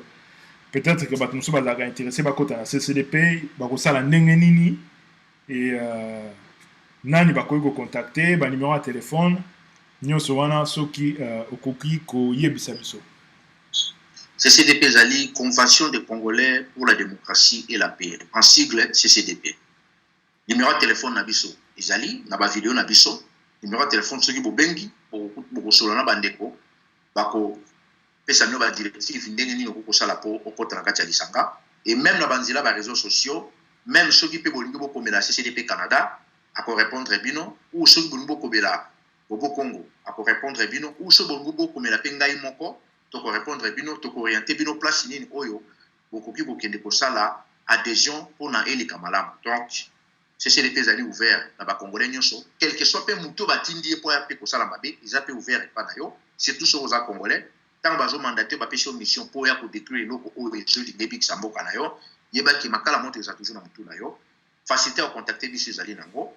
peut-être que bato mosusu bazalaka intéressé bakota na CCDP bakosala ndenge nini et nani bakoki kocontacte banuméro ya telefone nyonso wana soki okoki koyebisa biso. CCDP ezali Convention des Congolais pour la démocratie et la paix, en sigle CCDP. Numéro de téléphone na biso ezali na ba vidéo na biso, numéro de téléphone soki bobengi bokosola na bandeko bako pesa no ba directive ndenge nini okosala po okota na kati ya lisanga, et même na banzila ba réseaux sociaux, même soki pe bolingi bokomela CCDP Canada ako répondre bino, ou soki bolingi bokomela Bobo Congo ako répondre bino, ou soki bolingi bokomela pe ngai moko toko répondre bino, toko orienter bino place nini oyo bokoki bokende kosala adhésion pona eleka malamu. Donc CCDP ezali ouvert na ba Congolais nyonso, quel que soit pe muto batindi po ya pe kosala mabe, ils pe ouvert pa na yo, surtout sur aux Congolais. Tant bazo mandaté ba pêcher mission po ya ko détruire loko o ezo di débit samboka na yo, yeba ki makala moto eza toujours na mutu na yo. Facilité à contacter biso ezali nango.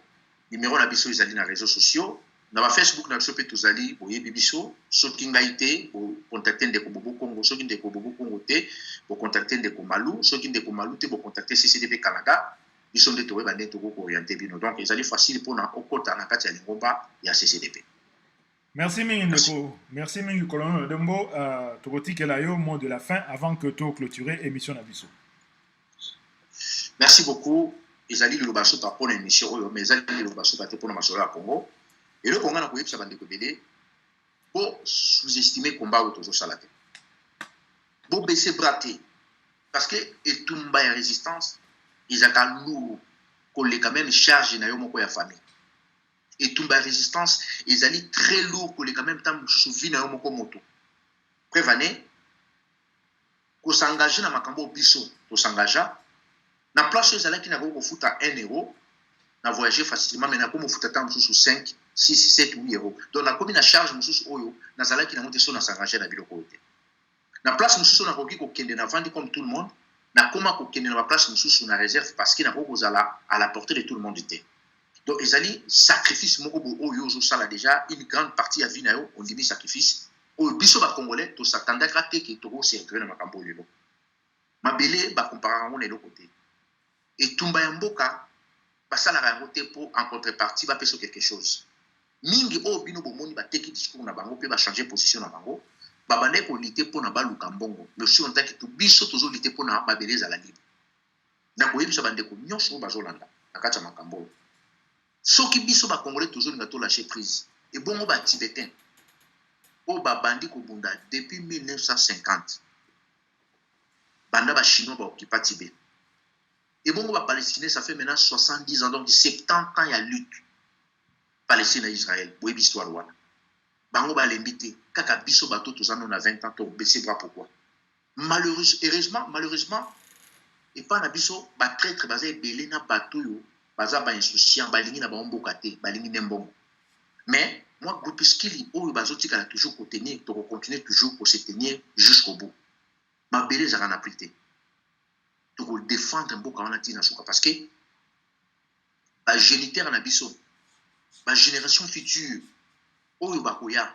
Numéro na biso ezali na réseaux sociaux. Na ba Facebook na biso pe tozali boyebi biso, soki ngai te bo contacter ndeko Bobo Congo, soki ndeko Bobo Congo te bo contacter ndeko Malou, soki ndeko Malou te bo contacter CCDP Canada. Ils nde toyeba nde toko orienter bino. Donc ezali facile pona okota na kati ya lingomba ya CCDP. Merci mingi ndeko. Merci mingi colonel Dembo. Tokotikela yo mot de la fin avant que to clôturer émission na biso. Merci beaucoup. Ezali le baso ta pona émission oyo, mais ezali le baso ta pona masolo ya Congo. Et le Congo na koyebisa bandeko belé bo sous-estimer combat oyo tozo sala te. Bo baisser braté parce que etumba ya résistance ils ont lourd collé quand même charge na yo moko ya famille, et tout ba résistance ils allaient très lourd collé quand même temps sous vie na yo moko moto prévané ko s'engager na makambo biso to s'engager na place ils allaient qui na ko futa 1 euro na voyager facilement, mais na ko mo futa temps sous 5 6 7 8 euros, donc na komi na charge mususu oyo na zala qui na monter so na s'engager na biloko te na place mususu na koki ko kende na vendre comme tout le monde na koma ko kende na place mususu na réserve parce que na ko zala à la portée de tout le monde était. Donc ils allaient sacrifice moko bo oyo zo sala déjà une grande partie à vie na yo on dit sacrifice o biso ba congolais to s'attendait ka te ki to ko servir na makambo yo mabele ba comparer on le côté et tumba ya mboka ba sala ka ngote pour en contrepartie ba peso quelque chose mingi o bino bo moni ba teki discours na bango pe ba changer position na bango babane ko lité pona baluka mbongo le si on taki to biso tozo lité pona babeleza la libre na ko yebisa bande ko nyonso bazolanda na kati ya makambo soki biso ba congolais tozo linga to lâcher prise et bongo ba tibétain o babandi ko bunda depuis 1950 banda ba chinois ba occupa Tibet et bongo ba palestinais ça fait maintenant 70 ans, donc 70 ans il y a lutte Palestine et Israël pour histoire wana bango ba lembité kaka biso bato tozana na 20 ans to baisser bras pourquoi malheureusement et pas na biso ba traître bazé belé na bato yo baza ba insouciant balingi na ba mboka te balingi nembongo, mais moi groupuscule oyo bazoti kala toujours ko tenir to continuer toujours pour se tenir jusqu'au bout ma belé za na prité to ko défendre mboka wana tina suka parce que ba géniteur na biso ba génération future oyo bakoya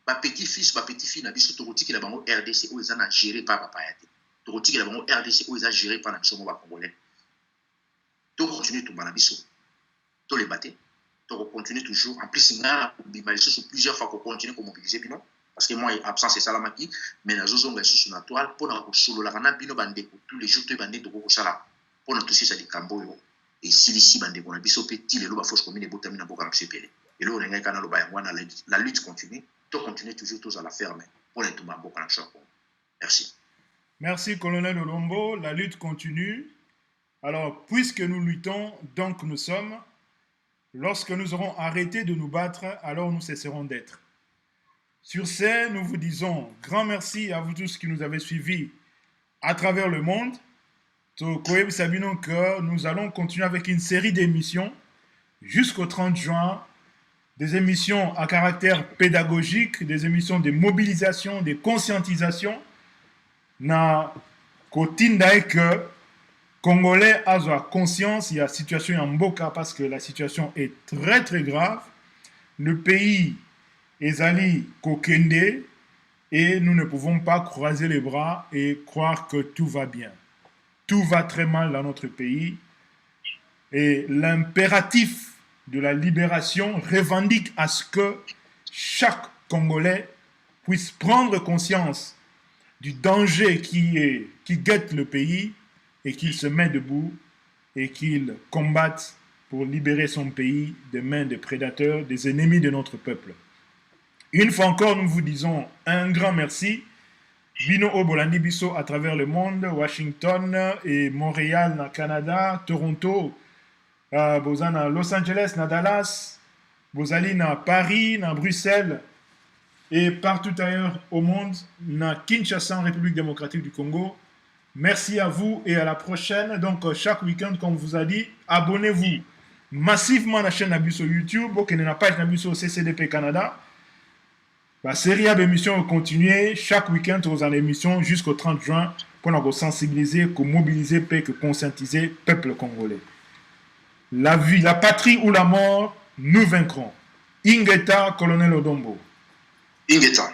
ba petit-fils ba petit-fille na biso torotiki la bango RDC oyo ezana géré par papa yate torotiki la bango RDC oyo ezana géré par na biso mo ba congolais to continuer to bana biso to les battre to continuer toujours en plus nga bimaliso sur plusieurs fois ko continuer ko mobiliser bino parce que moi absence c'est salamaki mais na zozonga sous na toile pour na ko solo la kana bino bande tous les jours to bande to ko sala pour na tous ça di kambo yo et silisi bande ko na biso petit le ba force commune botami na boka msepele. Et là, la lutte continue. Tu continues toujours tous à la ferme pour les Toumabo. Merci. Merci, colonel Olombo. La lutte continue. Alors, puisque nous luttons, donc nous sommes. Lorsque nous aurons arrêté de nous battre, alors nous cesserons d'être. Sur ce, nous vous disons grand merci à vous tous qui nous avez suivis à travers le monde. Que nous allons continuer avec une série d'émissions jusqu'au 30 juin des émissions à caractère pédagogique, des émissions de mobilisation, de conscientisation. Na kotinda que Congolais a conscience, il y a situation en Mboka parce que la situation est très très grave. Le pays est allé kokende et nous ne pouvons pas croiser les bras et croire que tout va bien. Tout va très mal dans notre pays et l'impératif de la libération revendique à ce que chaque Congolais puisse prendre conscience du danger qui guette le pays et qu'il se met debout et qu'il combatte pour libérer son pays des mains des prédateurs, des ennemis de notre peuple. Une fois encore, nous vous disons un grand merci. Bino Obolandi Biso à travers le monde, Washington et Montréal, Canada, Toronto, Bozana Los Angeles, Dallas, Bozali na Paris, na Bruxelles et partout ailleurs au monde, na Kinshasa, en République démocratique du Congo. Merci à vous et à la prochaine. Donc, chaque week-end, comme on vous a dit, abonnez-vous massivement à la chaîne Nabuso YouTube, qui n'est pas Nabuso CCDP Canada. La série d'émissions va continuer chaque week-end aux émissions jusqu'au 30 juin pour nous sensibiliser, pour mobiliser, pour conscientiser le peuple congolais. La vie, la patrie ou la mort, nous vaincrons. Ingeta, colonel Odombo. Ingeta.